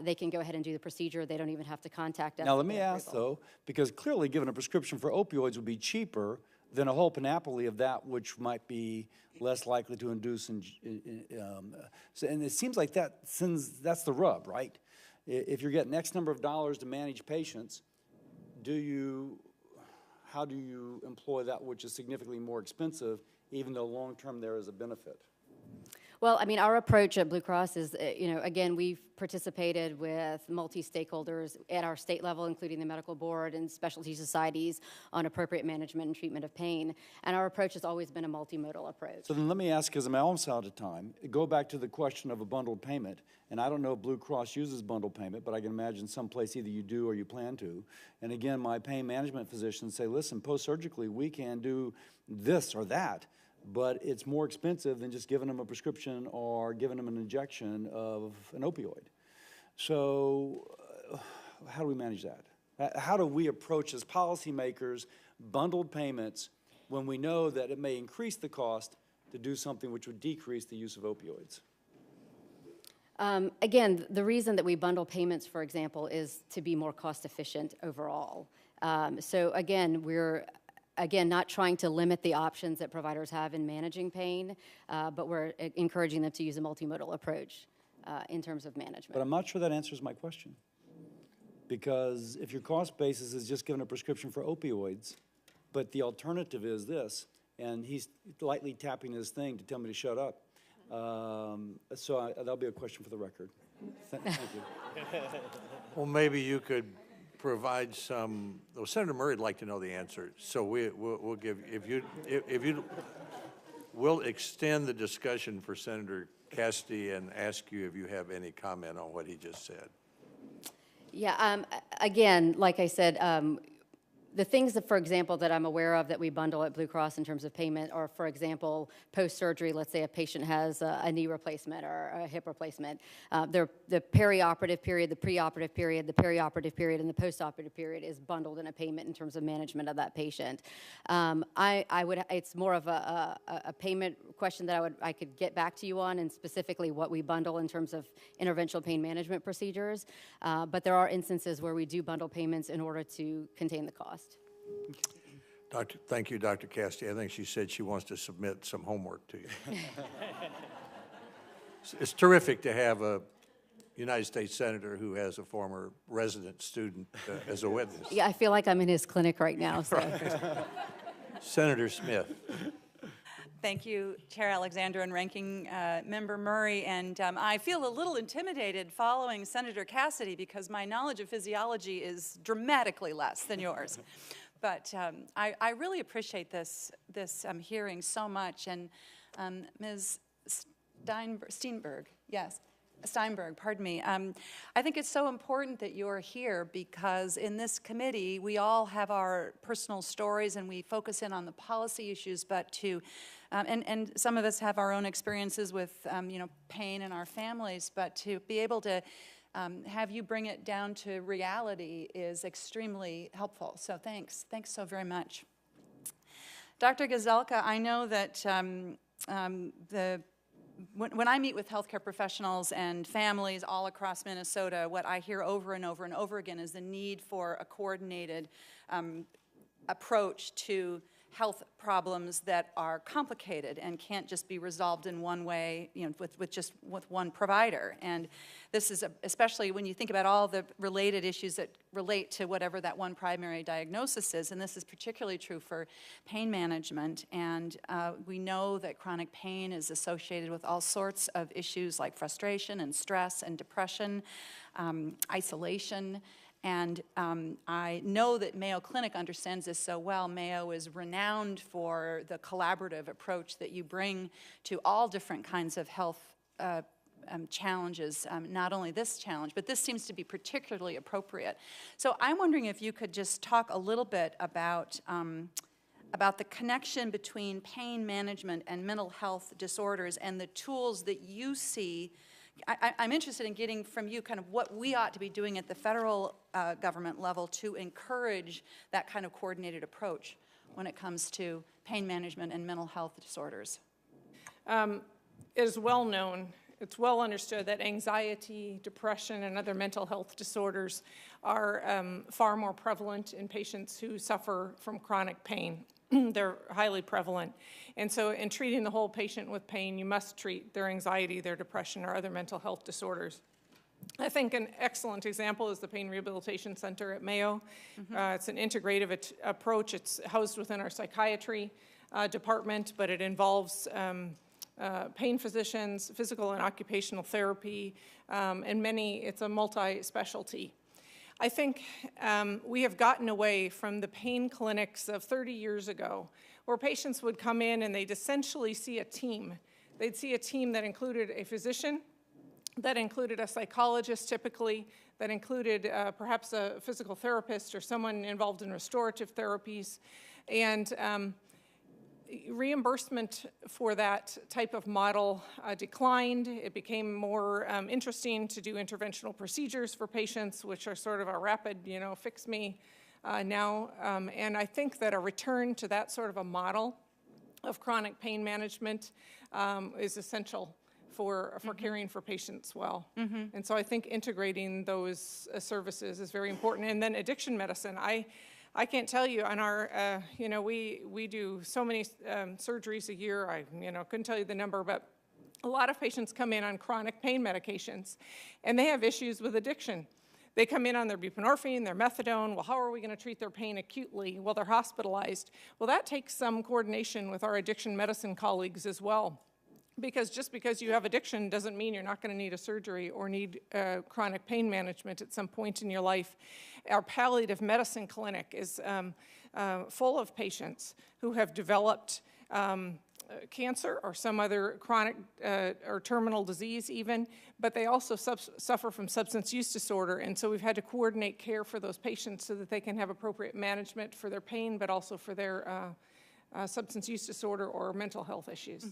they can go ahead and do the procedure. They don't even have to contact us. Now, let me ask, though, because clearly giving a prescription for opioids would be cheaper than a whole panoply of that which might be less likely to induce, and it seems like that's the rub, right? If you're getting X number of dollars to manage patients, how do you employ that which is significantly more expensive, even though long-term there is a benefit? Well, I mean, our approach at Blue Cross is, again, we've participated with multi-stakeholders at our state level, including the medical board and specialty societies, on appropriate management and treatment of pain. And our approach has always been a multimodal approach. So then let me ask, because I'm almost out of time, go back to the question of a bundled payment. And I don't know if Blue Cross uses bundled payment, but I can imagine someplace either you do or you plan to. And again, my pain management physicians say, listen, post-surgically, we can do this or that, but it's more expensive than just giving them a prescription or giving them an injection of an opioid. So how do we manage that? How do we approach as policymakers bundled payments when we know that it may increase the cost to do something which would decrease the use of opioids? Again, the reason that we bundle payments, for example, is to be more cost efficient overall. So again, we're not trying to limit the options that providers have in managing pain, but we're encouraging them to use a multimodal approach in terms of management. But I'm not sure that answers my question. Because if your cost basis is just giving a prescription for opioids, but the alternative is this, and he's lightly tapping his thing to tell me to shut up. So that'll be a question for the record. Thank you. Well, maybe you could provide some, well, Senator Murray would like to know the answer, so we'll give, we'll extend the discussion for Senator Cassidy and ask you if you have any comment on what he just said. Yeah, again, like I said, the things that, for example, that I'm aware of that we bundle at Blue Cross in terms of payment are, for example, post-surgery. Let's say a patient has a knee replacement or a hip replacement. The perioperative period, the preoperative period, the perioperative period, and the postoperative period is bundled in a payment in terms of management of that patient. It's more of a payment question that I could get back to you on, and specifically what we bundle in terms of interventional pain management procedures. But there are instances where we do bundle payments in order to contain the cost. Thank you, Dr. Cassidy. I think she said she wants to submit some homework to you. It's terrific to have a United States Senator who has a former resident student as a witness. Yeah, I feel like I'm in his clinic right now. So. Senator Smith. Thank you, Chair Alexander and Ranking Member Murray. And I feel a little intimidated following Senator Cassidy because my knowledge of physiology is dramatically less than yours. But I really appreciate this hearing so much. And Ms. Steinberg, pardon me. I think it's so important that you're here because in this committee, we all have our personal stories and we focus in on the policy issues, but and some of us have our own experiences with, pain in our families, but to be able to have you bring it down to reality is extremely helpful. So thanks so very much. Dr. Gazelka, I know that when I meet with healthcare professionals and families all across Minnesota, what I hear over and over and over again is the need for a coordinated approach to health problems that are complicated and can't just be resolved in one way, with one provider. And this is especially when you think about all the related issues that relate to whatever that one primary diagnosis is, and this is particularly true for pain management. And we know that chronic pain is associated with all sorts of issues like frustration and stress and depression, isolation. And I know that Mayo Clinic understands this so well. Mayo is renowned for the collaborative approach that you bring to all different kinds of health challenges, not only this challenge, but this seems to be particularly appropriate. So I'm wondering if you could just talk a little bit about the connection between pain management and mental health disorders and the tools that you see. I'm interested in getting from you kind of what we ought to be doing at the federal government level to encourage that kind of coordinated approach when it comes to pain management and mental health disorders. It is well known, it's well understood that anxiety, depression, and other mental health disorders are far more prevalent in patients who suffer from chronic pain. They're highly prevalent. And so in treating the whole patient with pain, you must treat their anxiety, their depression, or other mental health disorders. I think an excellent example is the Pain Rehabilitation Center at Mayo. It's an integrative approach. It's housed within our psychiatry department, but it involves pain physicians, physical and occupational therapy, and it's a multi-specialty. I think we have gotten away from the pain clinics of 30 years ago, where patients would come in and they'd essentially see a team. They'd see a team that included a physician, that included a psychologist typically, that included perhaps a physical therapist or someone involved in restorative therapies. And reimbursement for that type of model declined. It became more interesting to do interventional procedures for patients, which are sort of a rapid, fix me now. And I think that a return to that sort of a model of chronic pain management is essential for caring for patients well. And so I think integrating those services is very important. And then addiction medicine. I can't tell you, on our, we do so many surgeries a year. I, couldn't tell you the number, but a lot of patients come in on chronic pain medications, and they have issues with addiction. They come in on their buprenorphine, their methadone. Well, how are we going to treat their pain acutely? Well, they're hospitalized. Well, that takes some coordination with our addiction medicine colleagues as well. Because just because you have addiction doesn't mean you're not going to need a surgery or need chronic pain management at some point in your life. Our palliative medicine clinic is full of patients who have developed cancer or some other chronic or terminal disease even, but they also suffer from substance use disorder. And so we've had to coordinate care for those patients so that they can have appropriate management for their pain, but also for their substance use disorder or mental health issues.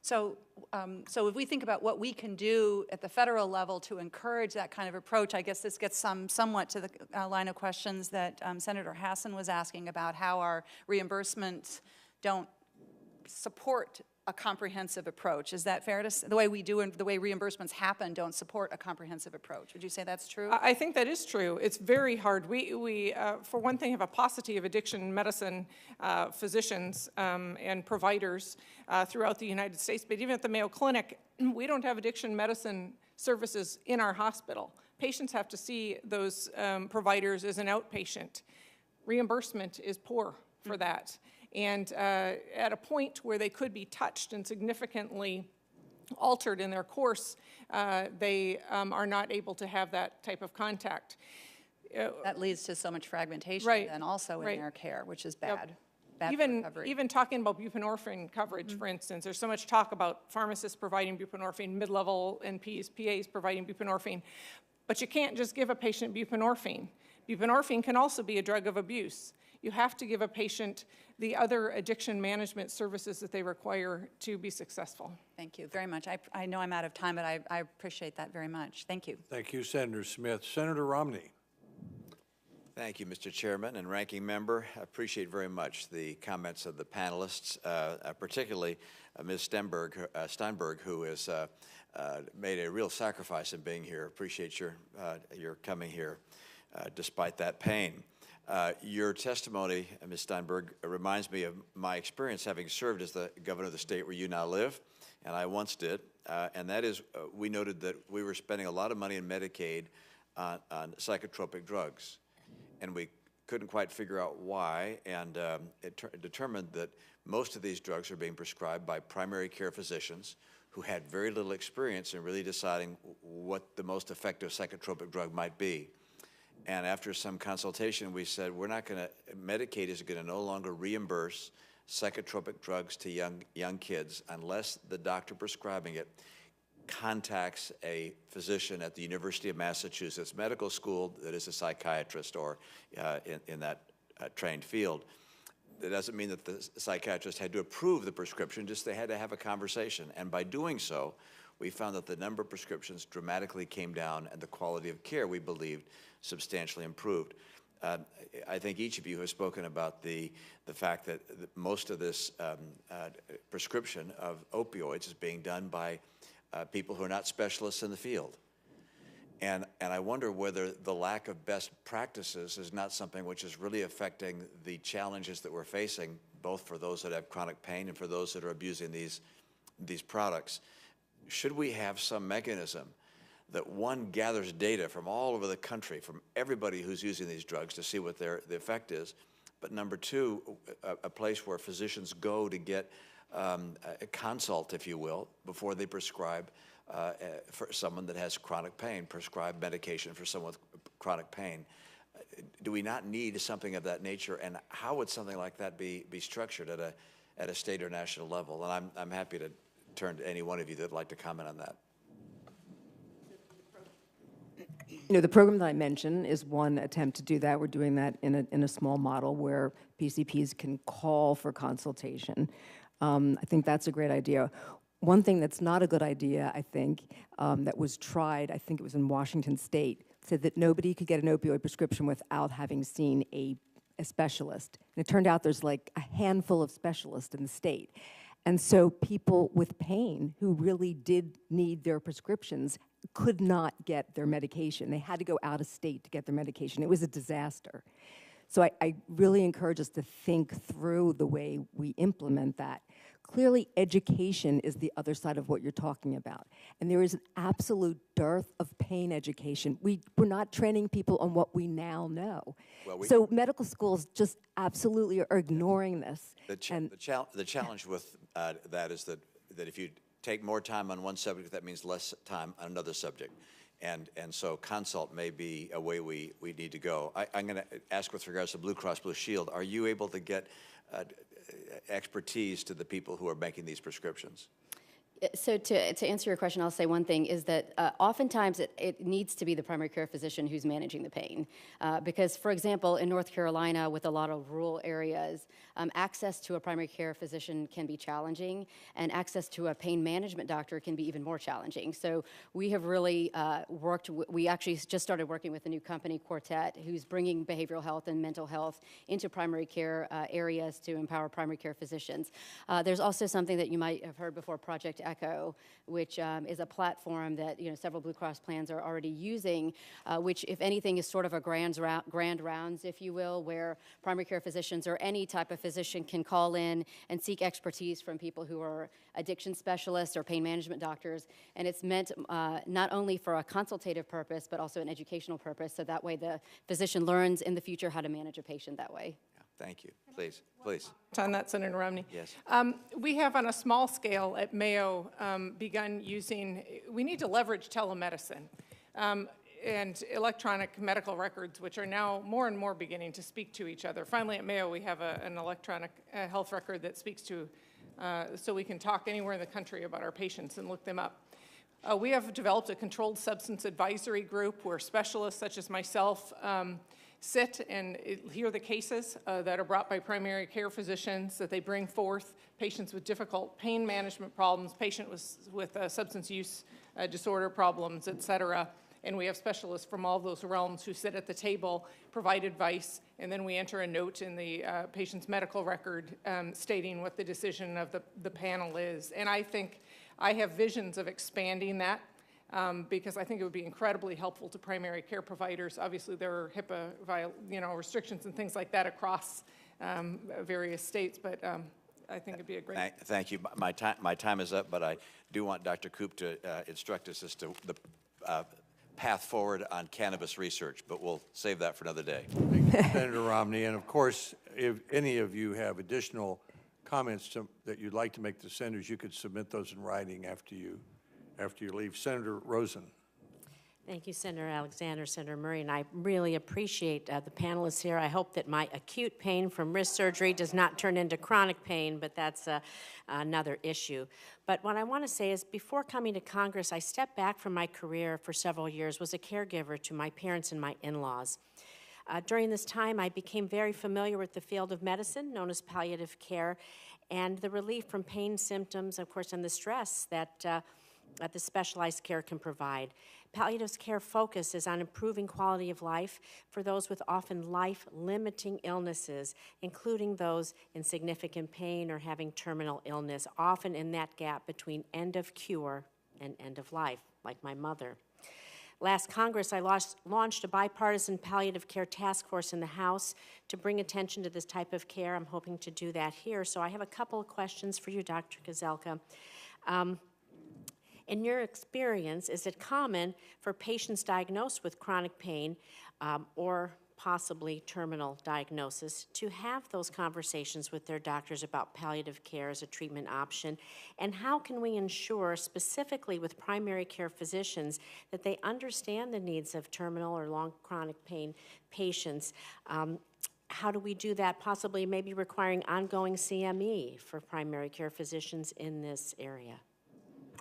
So if we think about what we can do at the federal level to encourage that kind of approach, I guess this gets somewhat to the line of questions that Senator Hassan was asking about how our reimbursements don't support a comprehensive approach. Is that fair to say? The way we do and the way reimbursements happen don't support a comprehensive approach. Would you say that's true? I think that is true. It's very hard. We for one thing, have a paucity of addiction medicine physicians and providers throughout the United States. But even at the Mayo Clinic, we don't have addiction medicine services in our hospital. Patients have to see those providers as an outpatient. Reimbursement is poor for that. And at a point where they could be touched and significantly altered in their course, they are not able to have that type of contact. That leads to so much fragmentation then also in their care, which is bad. Bad recovery. Even talking about buprenorphine coverage, for instance, there's so much talk about pharmacists providing buprenorphine, mid-level NPs, PAs providing buprenorphine, but you can't just give a patient buprenorphine. Buprenorphine can also be a drug of abuse. You have to give a patient the other addiction management services that they require to be successful. Thank you very much. I know I'm out of time, but I appreciate that very much. Thank you. Thank you, Senator Smith. Senator Romney. Thank you, Mr. Chairman and Ranking Member. I appreciate very much the comments of the panelists, particularly Ms. Steinberg, who has made a real sacrifice in being here. Appreciate your coming here despite that pain. Your testimony, Ms. Steinberg, reminds me of my experience having served as the governor of the state where you now live, and I once did, and that is we noted that we were spending a lot of money in Medicaid on psychotropic drugs, and we couldn't quite figure out why, and it determined that most of these drugs are being prescribed by primary care physicians who had very little experience in really deciding what the most effective psychotropic drug might be. And after some consultation, we said, Medicaid is going to no longer reimburse psychotropic drugs to young kids unless the doctor prescribing it contacts a physician at the University of Massachusetts Medical School that is a psychiatrist or in that trained field. That doesn't mean that the psychiatrist had to approve the prescription, just they had to have a conversation. And by doing so, we found that the number of prescriptions dramatically came down and the quality of care, we believed, substantially improved. I think each of you has spoken about the fact that most of this prescription of opioids is being done by people who are not specialists in the field. And I wonder whether the lack of best practices is not something which is really affecting the challenges that we're facing, both for those that have chronic pain and for those that are abusing these products. Should we have some mechanism that one gathers data from all over the country, from everybody who's using these drugs to see what the effect is, but number two, a place where physicians go to get a consult, if you will, before they prescribe for someone that has chronic pain, prescribe medication for someone with chronic pain. Do we not need something of that nature, and how would something like that be structured at a state or national level? And I'm happy to turn to any one of you that would like to comment on that. You know, the program that I mentioned is one attempt to do that. We're doing that in a small model where PCPs can call for consultation. I think that's a great idea. One thing that's not a good idea, I think, that was tried, I think it was in Washington State, said that nobody could get an opioid prescription without having seen a specialist. And it turned out there's like a handful of specialists in the state. And so people with pain who really did need their prescriptions could not get their medication. They had to go out of state to get their medication. It was a disaster. So I really encourage us to think through the way we implement that. Clearly, education is the other side of what you're talking about. And there is an absolute dearth of pain education. We're not training people on what we now know. Well, so medical schools just absolutely are ignoring this. The challenge with that is that if you take more time on one subject, that means less time on another subject. And so consult may be a way we need to go. I'm going to ask with regards to Blue Cross Blue Shield, are you able to get expertise to the people who are making these prescriptions? So to answer your question, I'll say one thing is that oftentimes it needs to be the primary care physician who's managing the pain. Because, for example, in North Carolina with a lot of rural areas, access to a primary care physician can be challenging, and access to a pain management doctor can be even more challenging. So we have really we actually just started working with a new company, Quartet, who's bringing behavioral health and mental health into primary care areas to empower primary care physicians. There's also something that you might have heard before, Project Echo, which is a platform that several Blue Cross plans are already using, which, if anything, is sort of a grand rounds, if you will, where primary care physicians or any type of physician can call in and seek expertise from people who are addiction specialists or pain management doctors, and it's meant not only for a consultative purpose but also an educational purpose, so that way the physician learns in the future how to manage a patient that way. Thank you. Please, please. On that, Senator Romney. Yes. We have, on a small scale at Mayo, begun using, we need to leverage telemedicine and electronic medical records, which are now more and more beginning to speak to each other. Finally, at Mayo, we have an electronic health record that speaks to, so we can talk anywhere in the country about our patients and look them up. We have developed a controlled substance advisory group where specialists such as myself sit and hear the cases that are brought by primary care physicians, that they bring forth, patients with difficult pain management problems, patients with substance use disorder problems, et cetera. And we have specialists from all those realms who sit at the table, provide advice, and then we enter a note in the patient's medical record stating what the decision of the panel is. And I think I have visions of expanding that. Because I think it would be incredibly helpful to primary care providers. Obviously, there are HIPAA, restrictions and things like that across various states, but I think it'd be a great. Thank you. My time is up, but I do want Dr. Koop to instruct us as to the path forward on cannabis research, but we'll save that for another day. Thank you, Senator Romney. And of course, if any of you have additional comments that you'd like to make to senators, you could submit those in writing after you leave. Senator Rosen. Thank you, Senator Alexander, Senator Murray, and I really appreciate the panelists here. I hope that my acute pain from wrist surgery does not turn into chronic pain, but that's another issue. But what I want to say is, before coming to Congress, I stepped back from my career for several years, was a caregiver to my parents and my in-laws. During this time, I became very familiar with the field of medicine, known as palliative care, and the relief from pain symptoms, of course, and the stress that the specialized care can provide. Palliative care focuses on improving quality of life for those with often life-limiting illnesses, including those in significant pain or having terminal illness, often in that gap between end of cure and end of life, like my mother. Last Congress, I launched a bipartisan palliative care task force in the House to bring attention to this type of care. I'm hoping to do that here. So I have a couple of questions for you, Dr. Gazelka. In your experience, is it common for patients diagnosed with chronic pain or possibly terminal diagnosis to have those conversations with their doctors about palliative care as a treatment option? And how can we ensure, specifically with primary care physicians, that they understand the needs of terminal or long chronic pain patients? How do we do that, possibly maybe requiring ongoing CME for primary care physicians in this area?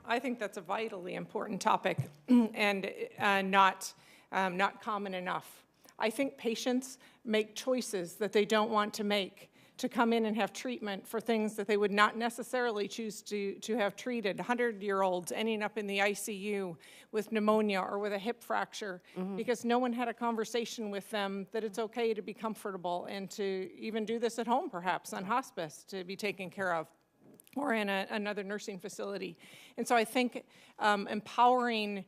I think that's a vitally important topic and not common enough. I think patients make choices that they don't want to make to come in and have treatment for things that they would not necessarily choose to have treated. 100-year-olds ending up in the ICU with pneumonia or with a hip fracture because no one had a conversation with them that it's okay to be comfortable and to even do this at home, perhaps, on hospice, to be taken care of, or in another nursing facility. And so I think empowering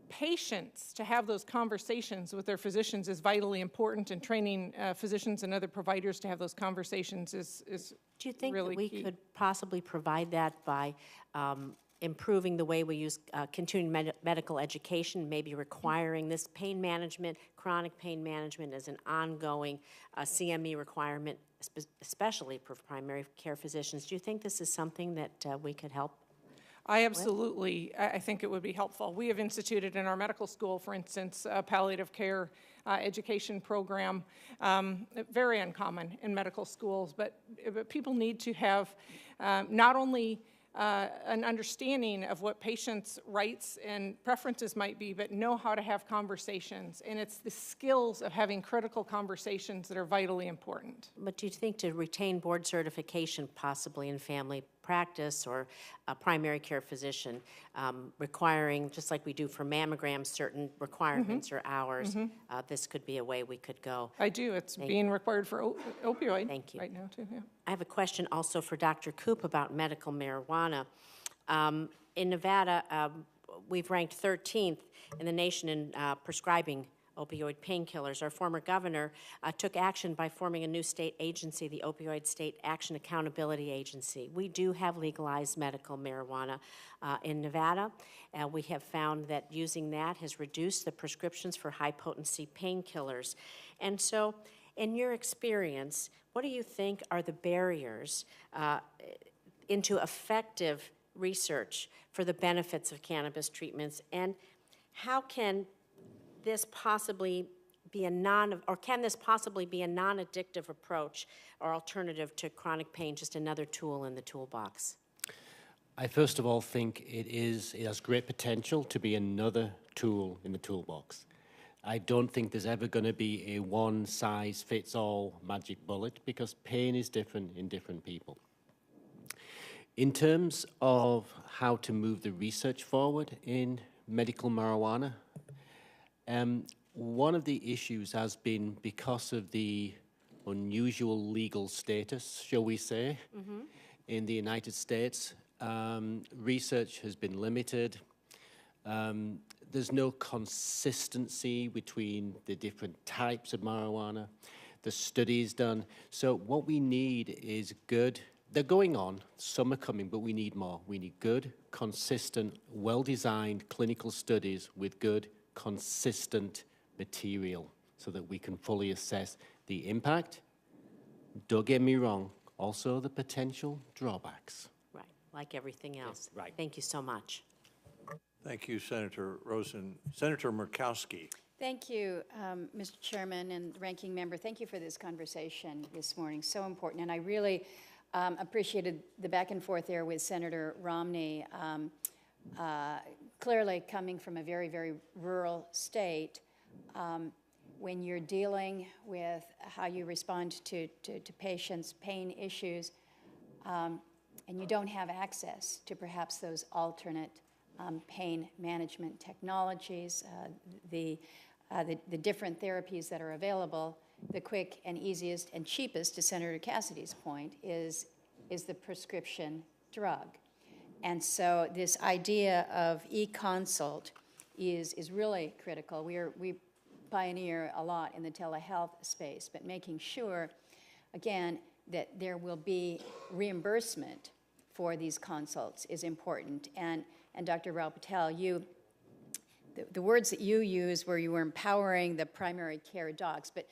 patients to have those conversations with their physicians is vitally important, and training physicians and other providers to have those conversations is really key. Do you think that we could possibly provide that by improving the way we use continuing medical education, maybe requiring this pain management, chronic pain management as an ongoing CME requirement, especially for primary care physicians? Do you think this is something that we could help? I think it would be helpful. We have instituted in our medical school, for instance, a palliative care education program, very uncommon in medical schools, but people need to have not only an understanding of what patients' rights and preferences might be, but know how to have conversations. And it's the skills of having critical conversations that are vitally important. But do you think to retain board certification, possibly in family practice or a primary care physician, requiring, just like we do for mammograms, certain requirements or hours, this could be a way we could go? I do. It's being required for opioid right now, too. Yeah. I have a question also for Dr. Koop about medical marijuana. In Nevada, we've ranked 13th in the nation in prescribing opioid painkillers. Our former governor took action by forming a new state agency, the Opioid State Action Accountability Agency. We do have legalized medical marijuana in Nevada. We have found that using that has reduced the prescriptions for high-potency painkillers. And so, in your experience, what do you think are the barriers into effective research for the benefits of cannabis treatments, and how can this possibly be can this possibly be a non-addictive approach or alternative to chronic pain, just another tool in the toolbox? I first of all think it has great potential to be another tool in the toolbox. I don't think there's ever going to be a one-size-fits-all magic bullet, because pain is different in different people. In terms of how to move the research forward in medical marijuana, one of the issues has been, because of the unusual legal status, shall we say, in the United States, research has been limited. There's no consistency between the different types of marijuana, the studies done. So what we need is good, they're going on, some are coming, but we need more. We need good, consistent, well-designed clinical studies with good, consistent material so that we can fully assess the impact. Don't get me wrong, also the potential drawbacks. Right, like everything else. Right. Thank you so much. Thank you, Senator Rosen. Senator Murkowski. Thank you, Mr. Chairman and Ranking Member. Thank you for this conversation this morning. So important. And I really appreciated the back and forth there with Senator Romney. Clearly coming from a very, very rural state, when you're dealing with how you respond to patients' pain issues, and you don't have access to perhaps those alternate pain management technologies, the different therapies that are available, the quick and easiest and cheapest, to Senator Cassidy's point, is the prescription drug. And so this idea of e-consult is really critical. We pioneer a lot in the telehealth space, but making sure, again, that there will be reimbursement for these consults is important. And Dr. Rao Patel, the words that you use where you were empowering the primary care docs, but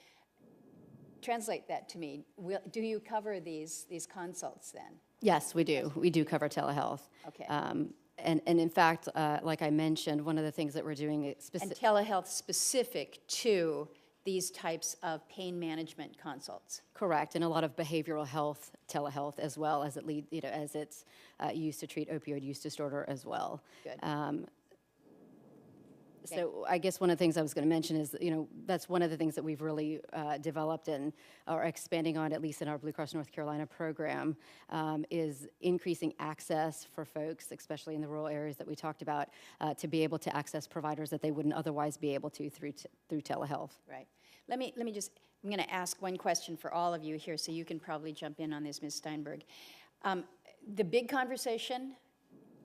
translate that to me. Do you cover these consults then? Yes, we do. We do cover telehealth. Okay. And in fact, like I mentioned, one of the things that we're doing and telehealth specific to these types of pain management consults. Correct, and a lot of behavioral health telehealth as well, as as it's used to treat opioid use disorder as well. Good. So I guess one of the things I was going to mention is, that's one of the things that we've really developed and are expanding on, at least in our Blue Cross North Carolina program, is increasing access for folks, especially in the rural areas that we talked about, to be able to access providers that they wouldn't otherwise be able to through telehealth. Right. Let me just, I'm going to ask one question for all of you here, so you can probably jump in on this, Ms. Steinberg. The big conversation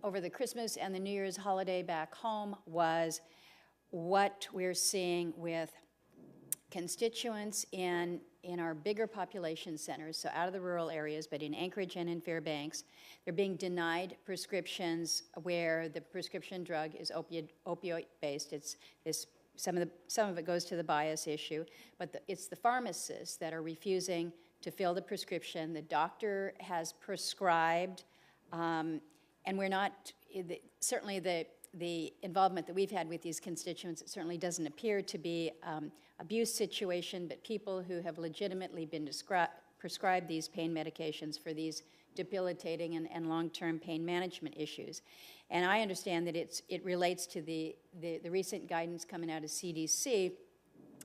over the Christmas and the New Year's holiday back home was what we're seeing with constituents in our bigger population centers, so out of the rural areas, but in Anchorage and in Fairbanks, they're being denied prescriptions where the prescription drug is opioid-based. Some of it goes to the bias issue, but it's the pharmacists that are refusing to fill the prescription. The doctor has prescribed, and we're not, certainly the involvement that we've had with these constituents, it certainly doesn't appear to be abuse situation, but people who have legitimately been prescribed these pain medications for these debilitating and long-term pain management issues. And I understand that it relates to the recent guidance coming out of CDC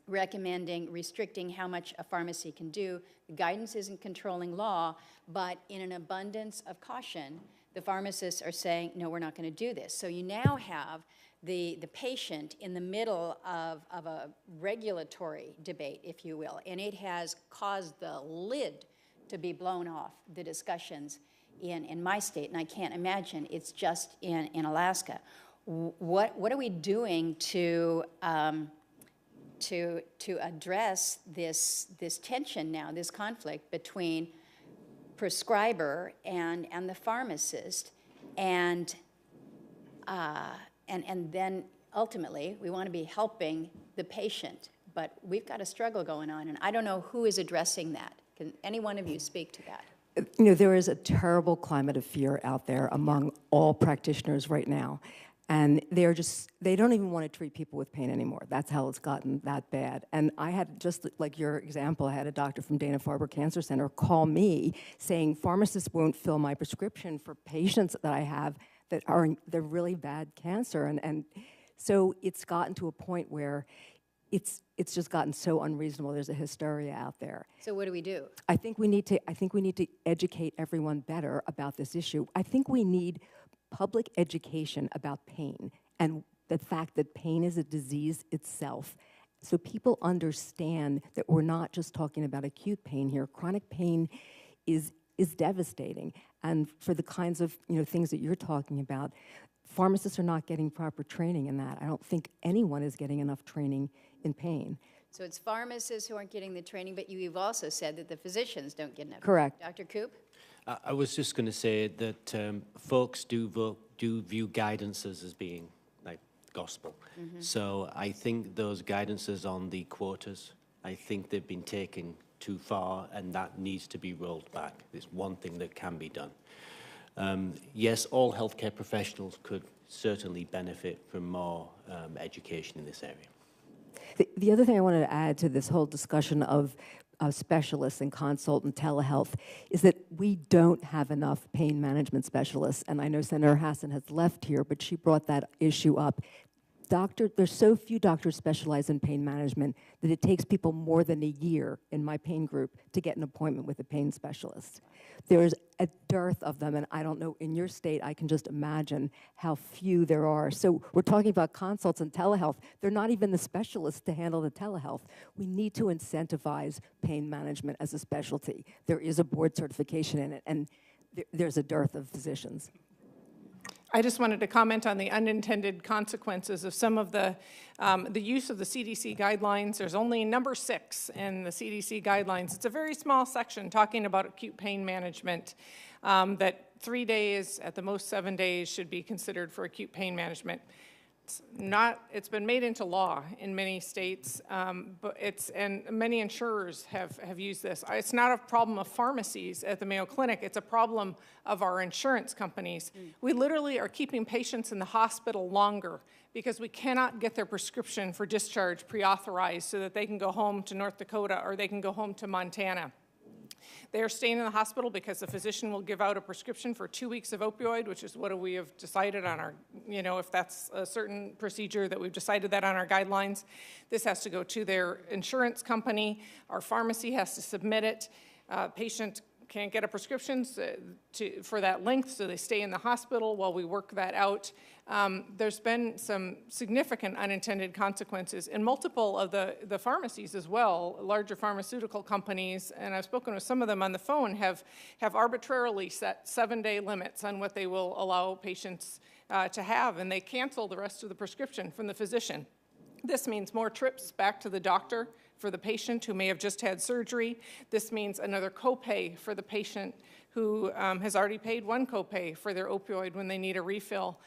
recommending restricting how much a pharmacy can do. The guidance isn't controlling law, but in an abundance of caution, the pharmacists are saying, no, we're not going to do this. So you now have the patient in the middle of a regulatory debate, if you will, and it has caused the lid to be blown off the discussions in my state, and I can't imagine it's just in Alaska. What are we doing to address this tension now, this conflict between prescriber and the pharmacist, and then ultimately we want to be helping the patient, but we've got a struggle going on, and I don't know who is addressing that. Can any one of you speak to that? There is a terrible climate of fear out there among all practitioners right now. And they don't even want to treat people with pain anymore. That's how it's gotten that bad. And I had, just like your example, I had a doctor from Dana-Farber Cancer Center call me saying pharmacists won't fill my prescription for patients that I have that they're really bad cancer. And so it's gotten to a point where it's just gotten so unreasonable. There's a hysteria out there. So what do we do? I think we need to educate everyone better about this issue. I think we need public education about pain and the fact that pain is a disease itself, so people understand that we're not just talking about acute pain here. Chronic pain is devastating, and for the kinds of things that you're talking about, pharmacists are not getting proper training in that. I don't think anyone is getting enough training in pain. So it's pharmacists who aren't getting the training, but you've also said that the physicians don't get enough. Correct. Dr. Koop? I was just going to say that folks do view guidances as being like gospel. Mm-hmm. So I think those guidances on the quotas, I think they've been taken too far, and that needs to be rolled back. It's one thing that can be done. Yes, all healthcare professionals could certainly benefit from more education in this area. The other thing I wanted to add to this whole discussion of specialists and consult and telehealth is that we don't have enough pain management specialists. And I know Senator Hassan has left here, but she brought that issue up. There's so few doctors specialize in pain management that it takes people more than a year in my pain group to get an appointment with a pain specialist. There's a dearth of them, and I don't know, in your state, I can just imagine how few there are. So we're talking about consults and telehealth. They're not even the specialists to handle the telehealth. We need to incentivize pain management as a specialty. There is a board certification in it, and there's a dearth of physicians. I just wanted to comment on the unintended consequences of some of the use of the CDC guidelines. There's only number 6 in the CDC guidelines. It's a very small section talking about acute pain management, that 3 days, at the most 7 days, should be considered for acute pain management. It's been made into law in many states, and many insurers have used this. It's not a problem of pharmacies at the Mayo Clinic, it's a problem of our insurance companies. We literally are keeping patients in the hospital longer because we cannot get their prescription for discharge pre-authorized so that they can go home to North Dakota or they can go home to Montana. They are staying in the hospital because the physician will give out a prescription for 2 weeks of opioid, which is what we have decided on our, if that's a certain procedure that we've decided that on our guidelines. This has to go to their insurance company. Our pharmacy has to submit it. Patient can't get a prescription for that length, so they stay in the hospital while we work that out. There's been some significant unintended consequences in multiple of the pharmacies as well. Larger pharmaceutical companies, and I've spoken with some of them on the phone, have arbitrarily set 7-day limits on what they will allow patients to have, and they cancel the rest of the prescription from the physician. This means more trips back to the doctor for the patient who may have just had surgery. This means another copay for the patient who has already paid one copay for their opioid when they need a refill.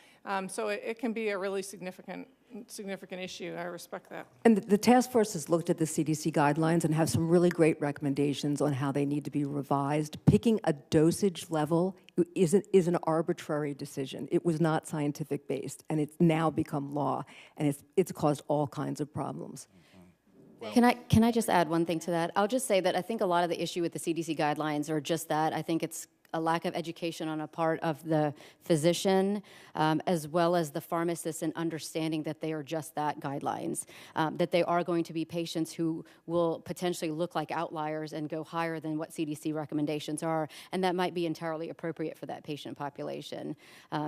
So it can be a really significant issue. I respect that. And the task force has looked at the CDC guidelines and have some really great recommendations on how they need to be revised. Picking a dosage level is an arbitrary decision. It was not scientific based, and it's now become law, and it's caused all kinds of problems. Can I just add one thing to that? I'll just say that I think a lot of the issue with the CDC guidelines are just that. I think it's a lack of education on a part of the physician, as well as the pharmacist, in understanding that they are just that, guidelines, that they are going to be patients who will potentially look like outliers and go higher than what CDC recommendations are, and that might be entirely appropriate for that patient population.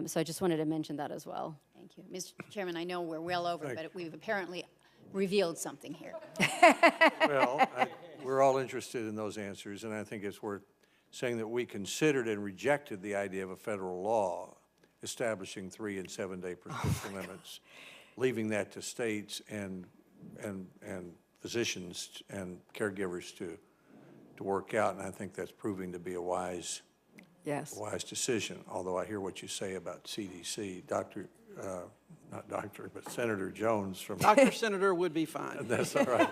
So I just wanted to mention that as well. Thank you. Mr. Chairman, I know we're well over, but we've apparently revealed something here. Well, we're all interested in those answers, and I think it's worth saying that we considered and rejected the idea of a federal law establishing 3- and 7-day prescription limits, leaving that to states and physicians and caregivers to work out, and I think that's proving to be a wise decision, although I hear what you say about CDC. Not doctor, but Senator Jones from... Dr. Senator would be fine. That's all right.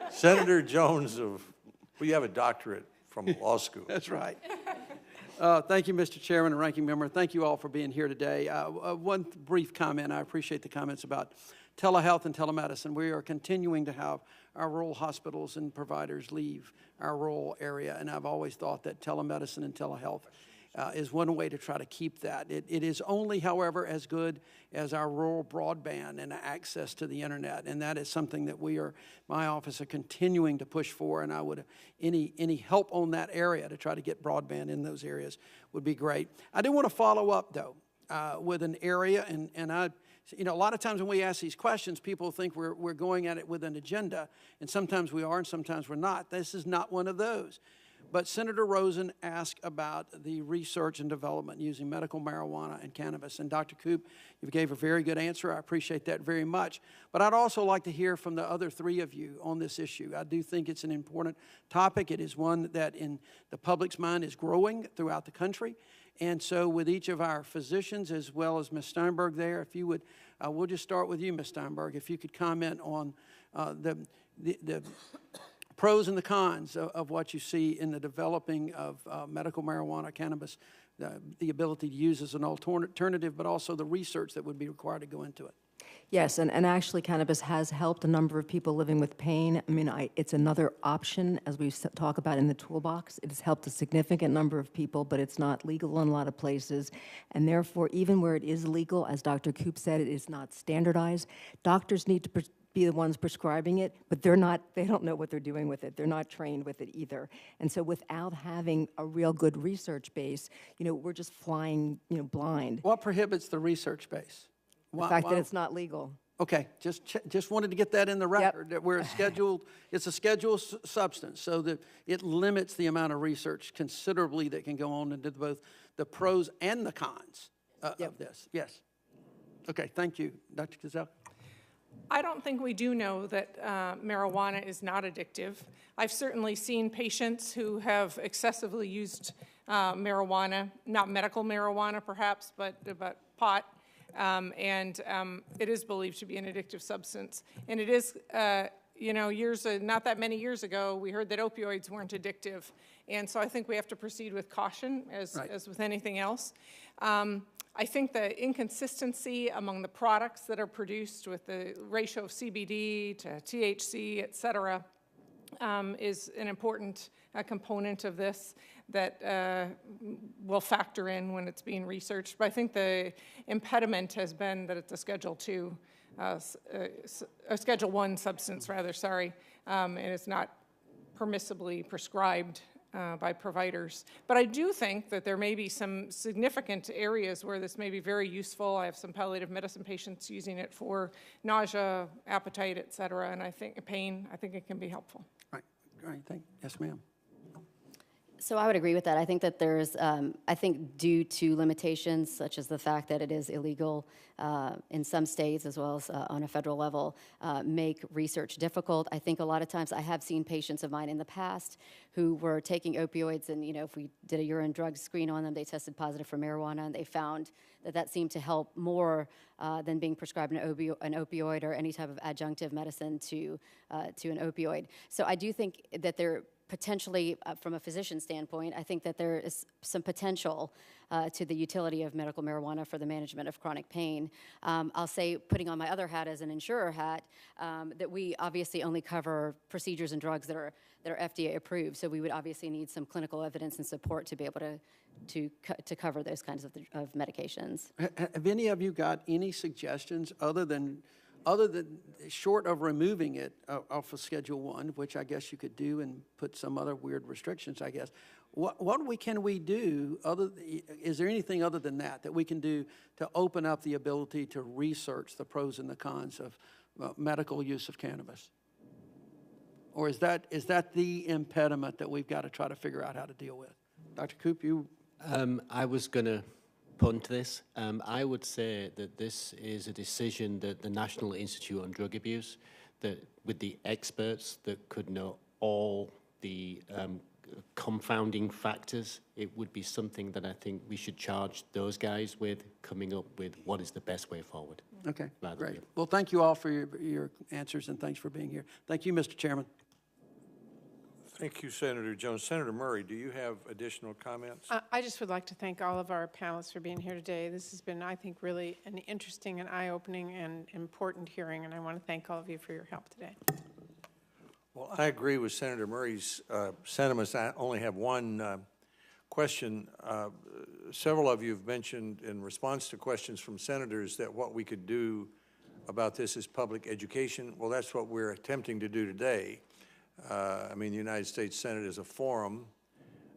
Senator Jones we have a doctorate from law school. That's right. Thank you, Mr. Chairman and Ranking Member. Thank you all for being here today. One brief comment. I appreciate the comments about telehealth and telemedicine. We are continuing to have our rural hospitals and providers leave our rural area, and I've always thought that telemedicine and telehealth is one way to try to keep that. It is only, however, as good as our rural broadband and access to the internet, and that is something that my office are continuing to push for, and I would, any help on that area to try to get broadband in those areas would be great. I do want to follow up, though, with an area, and a lot of times when we ask these questions, people think we're going at it with an agenda, and sometimes we are and sometimes we're not. This is not one of those. But Senator Rosen asked about the research and development using medical marijuana and cannabis. And Dr. Koop, you gave a very good answer. I appreciate that very much. But I'd also like to hear from the other three of you on this issue. I do think it's an important topic. It is one that in the public's mind is growing throughout the country. And so with each of our physicians, as well as Ms. Steinberg there, if you would, we'll just start with you, Ms. Steinberg, if you could comment on the pros and the cons of what you see in the developing of medical marijuana, cannabis, the ability to use as an alternative, but also the research that would be required to go into it. Yes, and actually cannabis has helped a number of people living with pain. I mean, it's another option, as we talk about in the toolbox. It has helped a significant number of people, but it's not legal in a lot of places. And therefore, even where it is legal, as Dr. Koop said, it is not standardized. Doctors need to be the ones prescribing it, but they don't know what they're doing with it. They're not trained with it either. And so without having a real good research base, we're just flying, blind. What prohibits the research base? The fact that it's not legal. Okay, just wanted to get that in the record, that it's a scheduled substance, so that it limits the amount of research considerably that can go on into both the pros and the cons of this. Yes. Okay, thank you. Dr. Gazelle? I don't think we do know that marijuana is not addictive. I've certainly seen patients who have excessively used marijuana, not medical marijuana perhaps, but pot. It is believed to be an addictive substance. And it is, not that many years ago, we heard that opioids weren't addictive. And so I think we have to proceed with caution, as with anything else. I think the inconsistency among the products that are produced with the ratio of CBD to THC, et cetera, is an important component of this that will factor in when it's being researched. But I think the impediment has been that it's a Schedule II, a Schedule I substance, rather, sorry, and it's not permissibly prescribed by providers. But I do think that there may be some significant areas where this may be very useful. I have some palliative medicine patients using it for nausea, appetite, et cetera, and I think pain. I think it can be helpful. Right. Yes, ma'am. So I would agree with that. I think that there's, I think due to limitations such as the fact that it is illegal in some states as well as on a federal level, make research difficult. I think a lot of times I have seen patients of mine in the past who were taking opioids and, if we did a urine drug screen on them, they tested positive for marijuana and they found that seemed to help more than being prescribed an opioid or any type of adjunctive medicine to an opioid. So I do think that there potentially, from a physician standpoint, I think that there is some potential to the utility of medical marijuana for the management of chronic pain. I'll say, putting on my other hat as an insurer hat, that we obviously only cover procedures and drugs that are FDA approved. So we would obviously need some clinical evidence and support to be able to cover those kinds of medications. Have any of you got any suggestions other than short of removing it off of Schedule I, which I guess you could do and put some other weird restrictions, I guess. What can we do is there anything other than that we can do to open up the ability to research the pros and the cons of medical use of cannabis? Or is that the impediment that we've got to try to figure out how to deal with? Dr. Koop, you? I was going to punt this. I would say that this is a decision that the National Institute on Drug Abuse, that with the experts that could know all the confounding factors, it would be something that I think we should charge those guys with coming up with what is the best way forward. Okay, great. Well, thank you all for your answers, and thanks for being here. Thank you, Mr. Chairman. Thank you, Senator Jones. Senator Murray, do you have additional comments? I just would like to thank all of our panelists for being here today. This has been, I think, really an interesting and eye-opening and important hearing, and I want to thank all of you for your help today. Well, I agree with Senator Murray's sentiments. I only have one question. Several of you have mentioned in response to questions from senators that what we could do about this is public education. Well, that's what we're attempting to do today. I mean, the United States Senate is a forum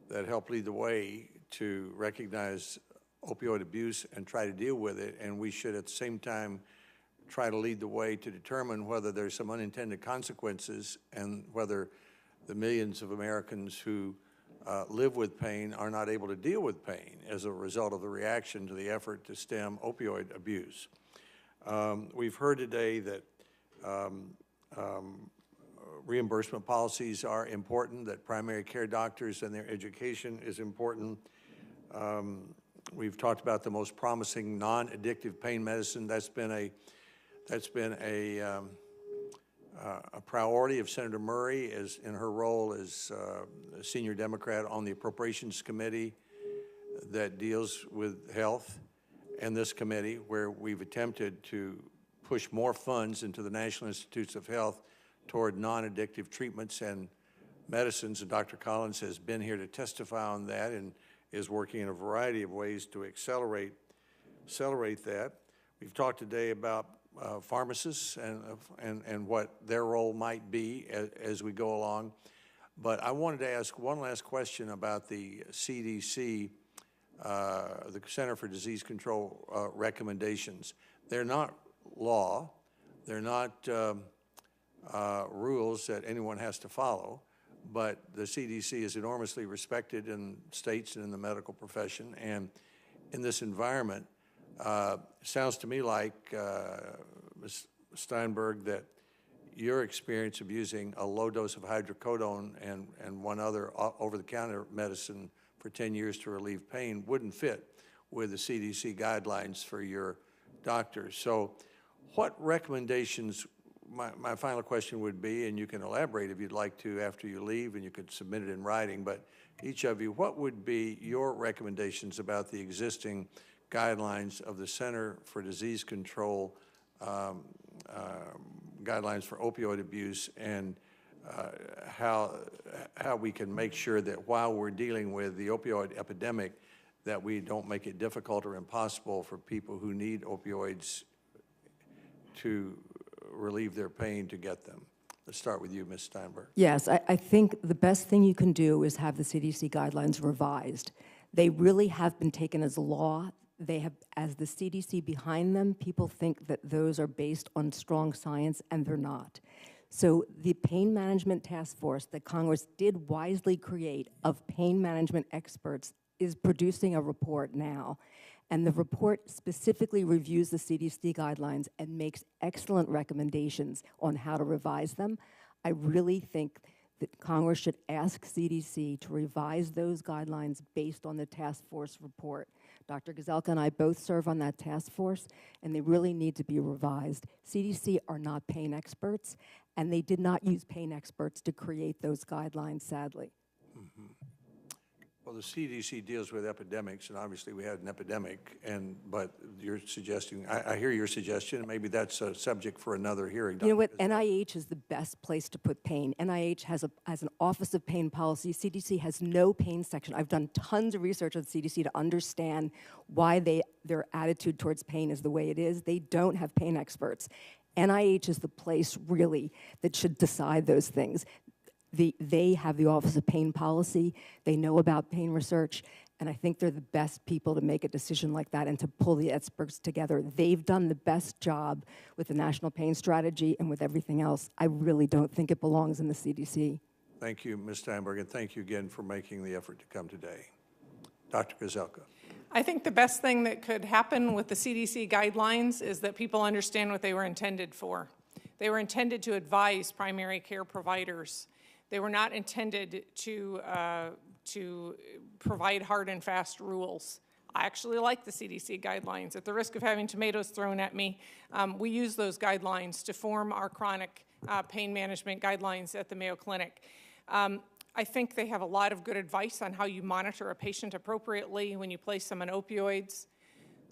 that helped lead the way to recognize opioid abuse and try to deal with it, and we should at the same time try to lead the way to determine whether there's some unintended consequences and whether the millions of Americans who live with pain are not able to deal with pain as a result of the reaction to the effort to stem opioid abuse. We've heard today that reimbursement policies are important, that primary care doctors and their education is important. We've talked about the most promising non-addictive pain medicine. That's been a a priority of Senator Murray as in her role as a senior Democrat on the Appropriations Committee that deals with health, and this committee where we've attempted to push more funds into the National Institutes of Health toward non-addictive treatments and medicines. And Dr. Collins has been here to testify on that and is working in a variety of ways to accelerate that. We've talked today about pharmacists and what their role might be as we go along. But I wanted to ask one last question about the CDC, the Center for Disease Control recommendations. They're not law. They're not rules that anyone has to follow. But the CDC is enormously respected in states and in the medical profession. And in this environment, sounds to me like, Ms. Steinberg, that your experience of using a low dose of hydrocodone and one other over-the-counter medicine for 10 years to relieve pain wouldn't fit with the CDC guidelines for your doctors. So what recommendations, my final question would be, and you can elaborate if you'd like to after you leave, and you could submit it in writing, but each of you, what would be your recommendations about the existing guidelines of the Center for Disease Control, guidelines for opioid abuse, and how we can make sure that while we're dealing with the opioid epidemic, that we don't make it difficult or impossible for people who need opioids to relieve their pain to get them. Let's start with you, Ms. Steinberg. Yes, I think the best thing you can do is have the CDC guidelines revised. They really have been taken as law. They have, as the CDC behind them, people think that those are based on strong science, and they're not. So the Pain Management Task Force that Congress did wisely create of pain management experts is producing a report now. And the report specifically reviews the CDC guidelines and makes excellent recommendations on how to revise them. I really think that Congress should ask CDC to revise those guidelines based on the task force report. Dr. Gazelka and I both serve on that task force, and they really need to be revised. CDC are not pain experts, and they did not use pain experts to create those guidelines, sadly. Mm-hmm. Well, the CDC deals with epidemics, and obviously we had an epidemic, but you're suggesting, I hear your suggestion, and maybe that's a subject for another hearing. You know what, NIH is the best place to put pain. NIH has an Office of Pain Policy. CDC has no pain section. I've done tons of research on CDC to understand why their attitude towards pain is the way it is. They don't have pain experts. NIH is the place, really, that should decide those things. They have the Office of Pain Policy, they know about pain research, and I think they're the best people to make a decision like that and to pull the experts together. They've done the best job with the National Pain Strategy and with everything else. I really don't think it belongs in the CDC. Thank you, Ms. Steinberg, and thank you again for making the effort to come today. Dr. Gazelka. I think the best thing that could happen with the CDC guidelines is that people understand what they were intended for. They were intended to advise primary care providers. They were not intended to provide hard and fast rules. I actually like the CDC guidelines. At the risk of having tomatoes thrown at me, we use those guidelines to form our chronic pain management guidelines at the Mayo Clinic. I think they have a lot of good advice on how you monitor a patient appropriately when you place them on opioids.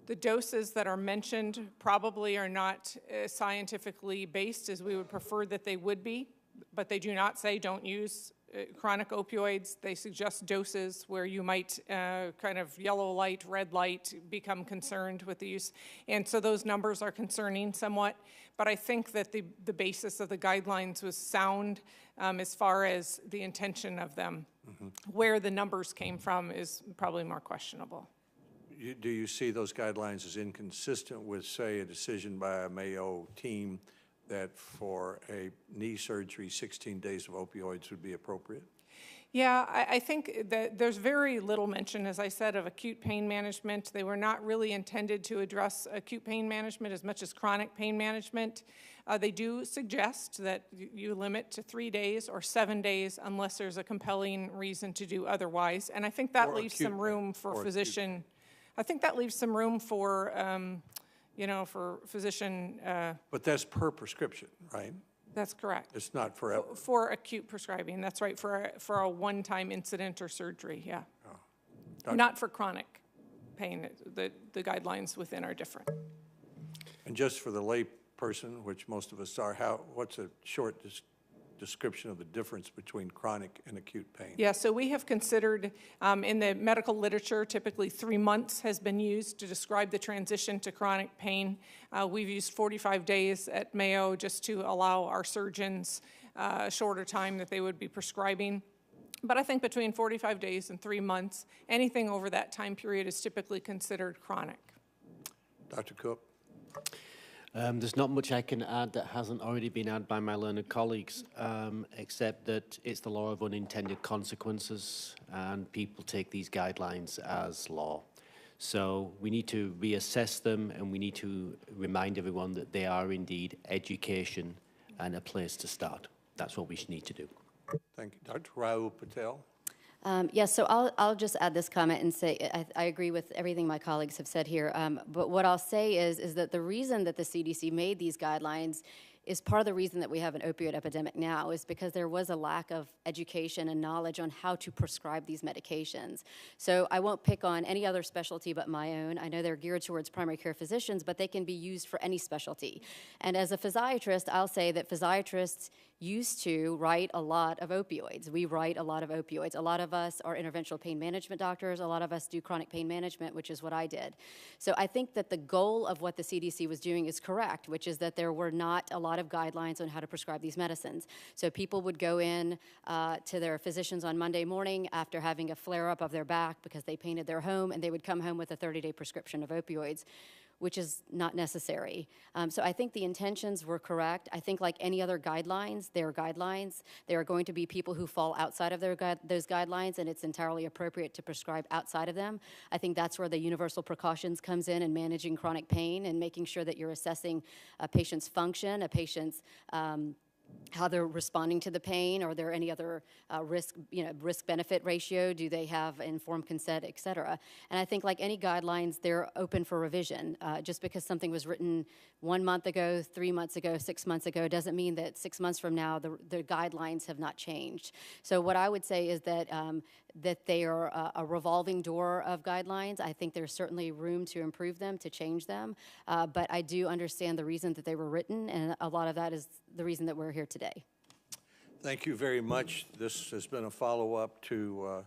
The doses that are mentioned probably are not scientifically based as we would prefer that they would be. But they do not say don't use chronic opioids. They suggest doses where you might kind of yellow light, red light, become concerned with the use. And so those numbers are concerning somewhat. But I think that the basis of the guidelines was sound as far as the intention of them. Mm-hmm. Where the numbers came from is probably more questionable. Do you see those guidelines as inconsistent with, say, a decision by a Mayo team that for a knee surgery, 16 days of opioids would be appropriate? Yeah, I think that there's very little mention, as I said, of acute pain management. They were not really intended to address acute pain management as much as chronic pain management. They do suggest that you limit to 3 days or 7 days unless there's a compelling reason to do otherwise. And I think that leaves some room for physician. I think that leaves some room for, for physician. But that's per prescription, right? That's correct. It's not forever. For acute prescribing, that's right, for a one-time incident or surgery, yeah. Not for chronic pain. The guidelines within are different. And just for the lay person, which most of us are, what's a short description of the difference between chronic and acute pain? Yeah, so we have considered, in the medical literature, typically 3 months has been used to describe the transition to chronic pain. We've used 45 days at Mayo just to allow our surgeons a shorter time that they would be prescribing. But I think between 45 days and 3 months, anything over that time period is typically considered chronic. Dr. Cook? There's not much I can add that hasn't already been added by my learned colleagues, except that it's the law of unintended consequences, and people take these guidelines as law. So we need to reassess them, and we need to remind everyone that they are indeed education and a place to start. That's what we should need to do. Thank you. Dr. Rao Patel? Yes, so I'll just add this comment and say I agree with everything my colleagues have said here. But what I'll say is that the reason that the CDC made these guidelines is part of the reason that we have an opioid epidemic now is because there was a lack of education and knowledge on how to prescribe these medications. So I won't pick on any other specialty but my own. I know they're geared towards primary care physicians, but they can be used for any specialty. And as a physiatrist, I'll say that physiatrists used to write a lot of opioids. We write a lot of opioids. A lot of us are interventional pain management doctors. A lot of us do chronic pain management, which is what I did. So I think that the goal of what the CDC was doing is correct, which is that there were not a lot of guidelines on how to prescribe these medicines. So people would go in to their physicians on Monday morning after having a flare-up of their back because they painted their home, and they would come home with a 30-day prescription of opioids, which is not necessary. So I think the intentions were correct. I think like any other guidelines, they're guidelines. There are going to be people who fall outside of those guidelines, and it's entirely appropriate to prescribe outside of them. I think that's where the universal precautions comes in managing chronic pain and making sure that you're assessing a patient's function, a patient's how they're responding to the pain. Are there any other risk-benefit ratio? Do they have informed consent, et cetera? And I think like any guidelines, they're open for revision. Just because something was written 1 month ago, 3 months ago, 6 months ago, doesn't mean that 6 months from now the guidelines have not changed. So what I would say is that that they are a revolving door of guidelines. I think there's certainly room to improve them, to change them, but I do understand the reason that they were written, and a lot of that is the reason that we're here today. Thank you very much. This has been a follow-up to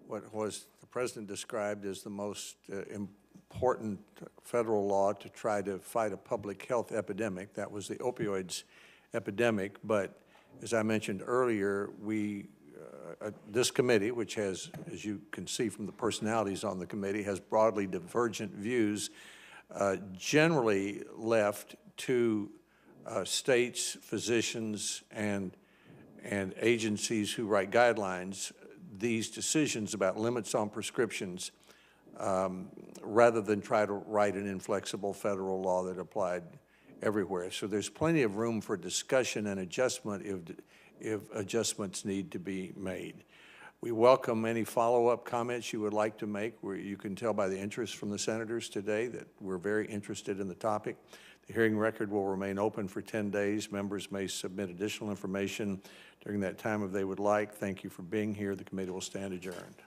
what was the President described as the most important federal law to try to fight a public health epidemic. That was the opioids epidemic, but as I mentioned earlier, this committee, which has, as you can see from the personalities on the committee, has broadly divergent views, generally left to states, physicians, and agencies who write guidelines these decisions about limits on prescriptions rather than try to write an inflexible federal law that applied everywhere. So there's plenty of room for discussion and adjustment if adjustments need to be made. We welcome any follow-up comments you would like to make. You can tell by the interest from the senators today that we're very interested in the topic. The hearing record will remain open for 10 days. Members may submit additional information during that time if they would like. Thank you for being here. The committee will stand adjourned.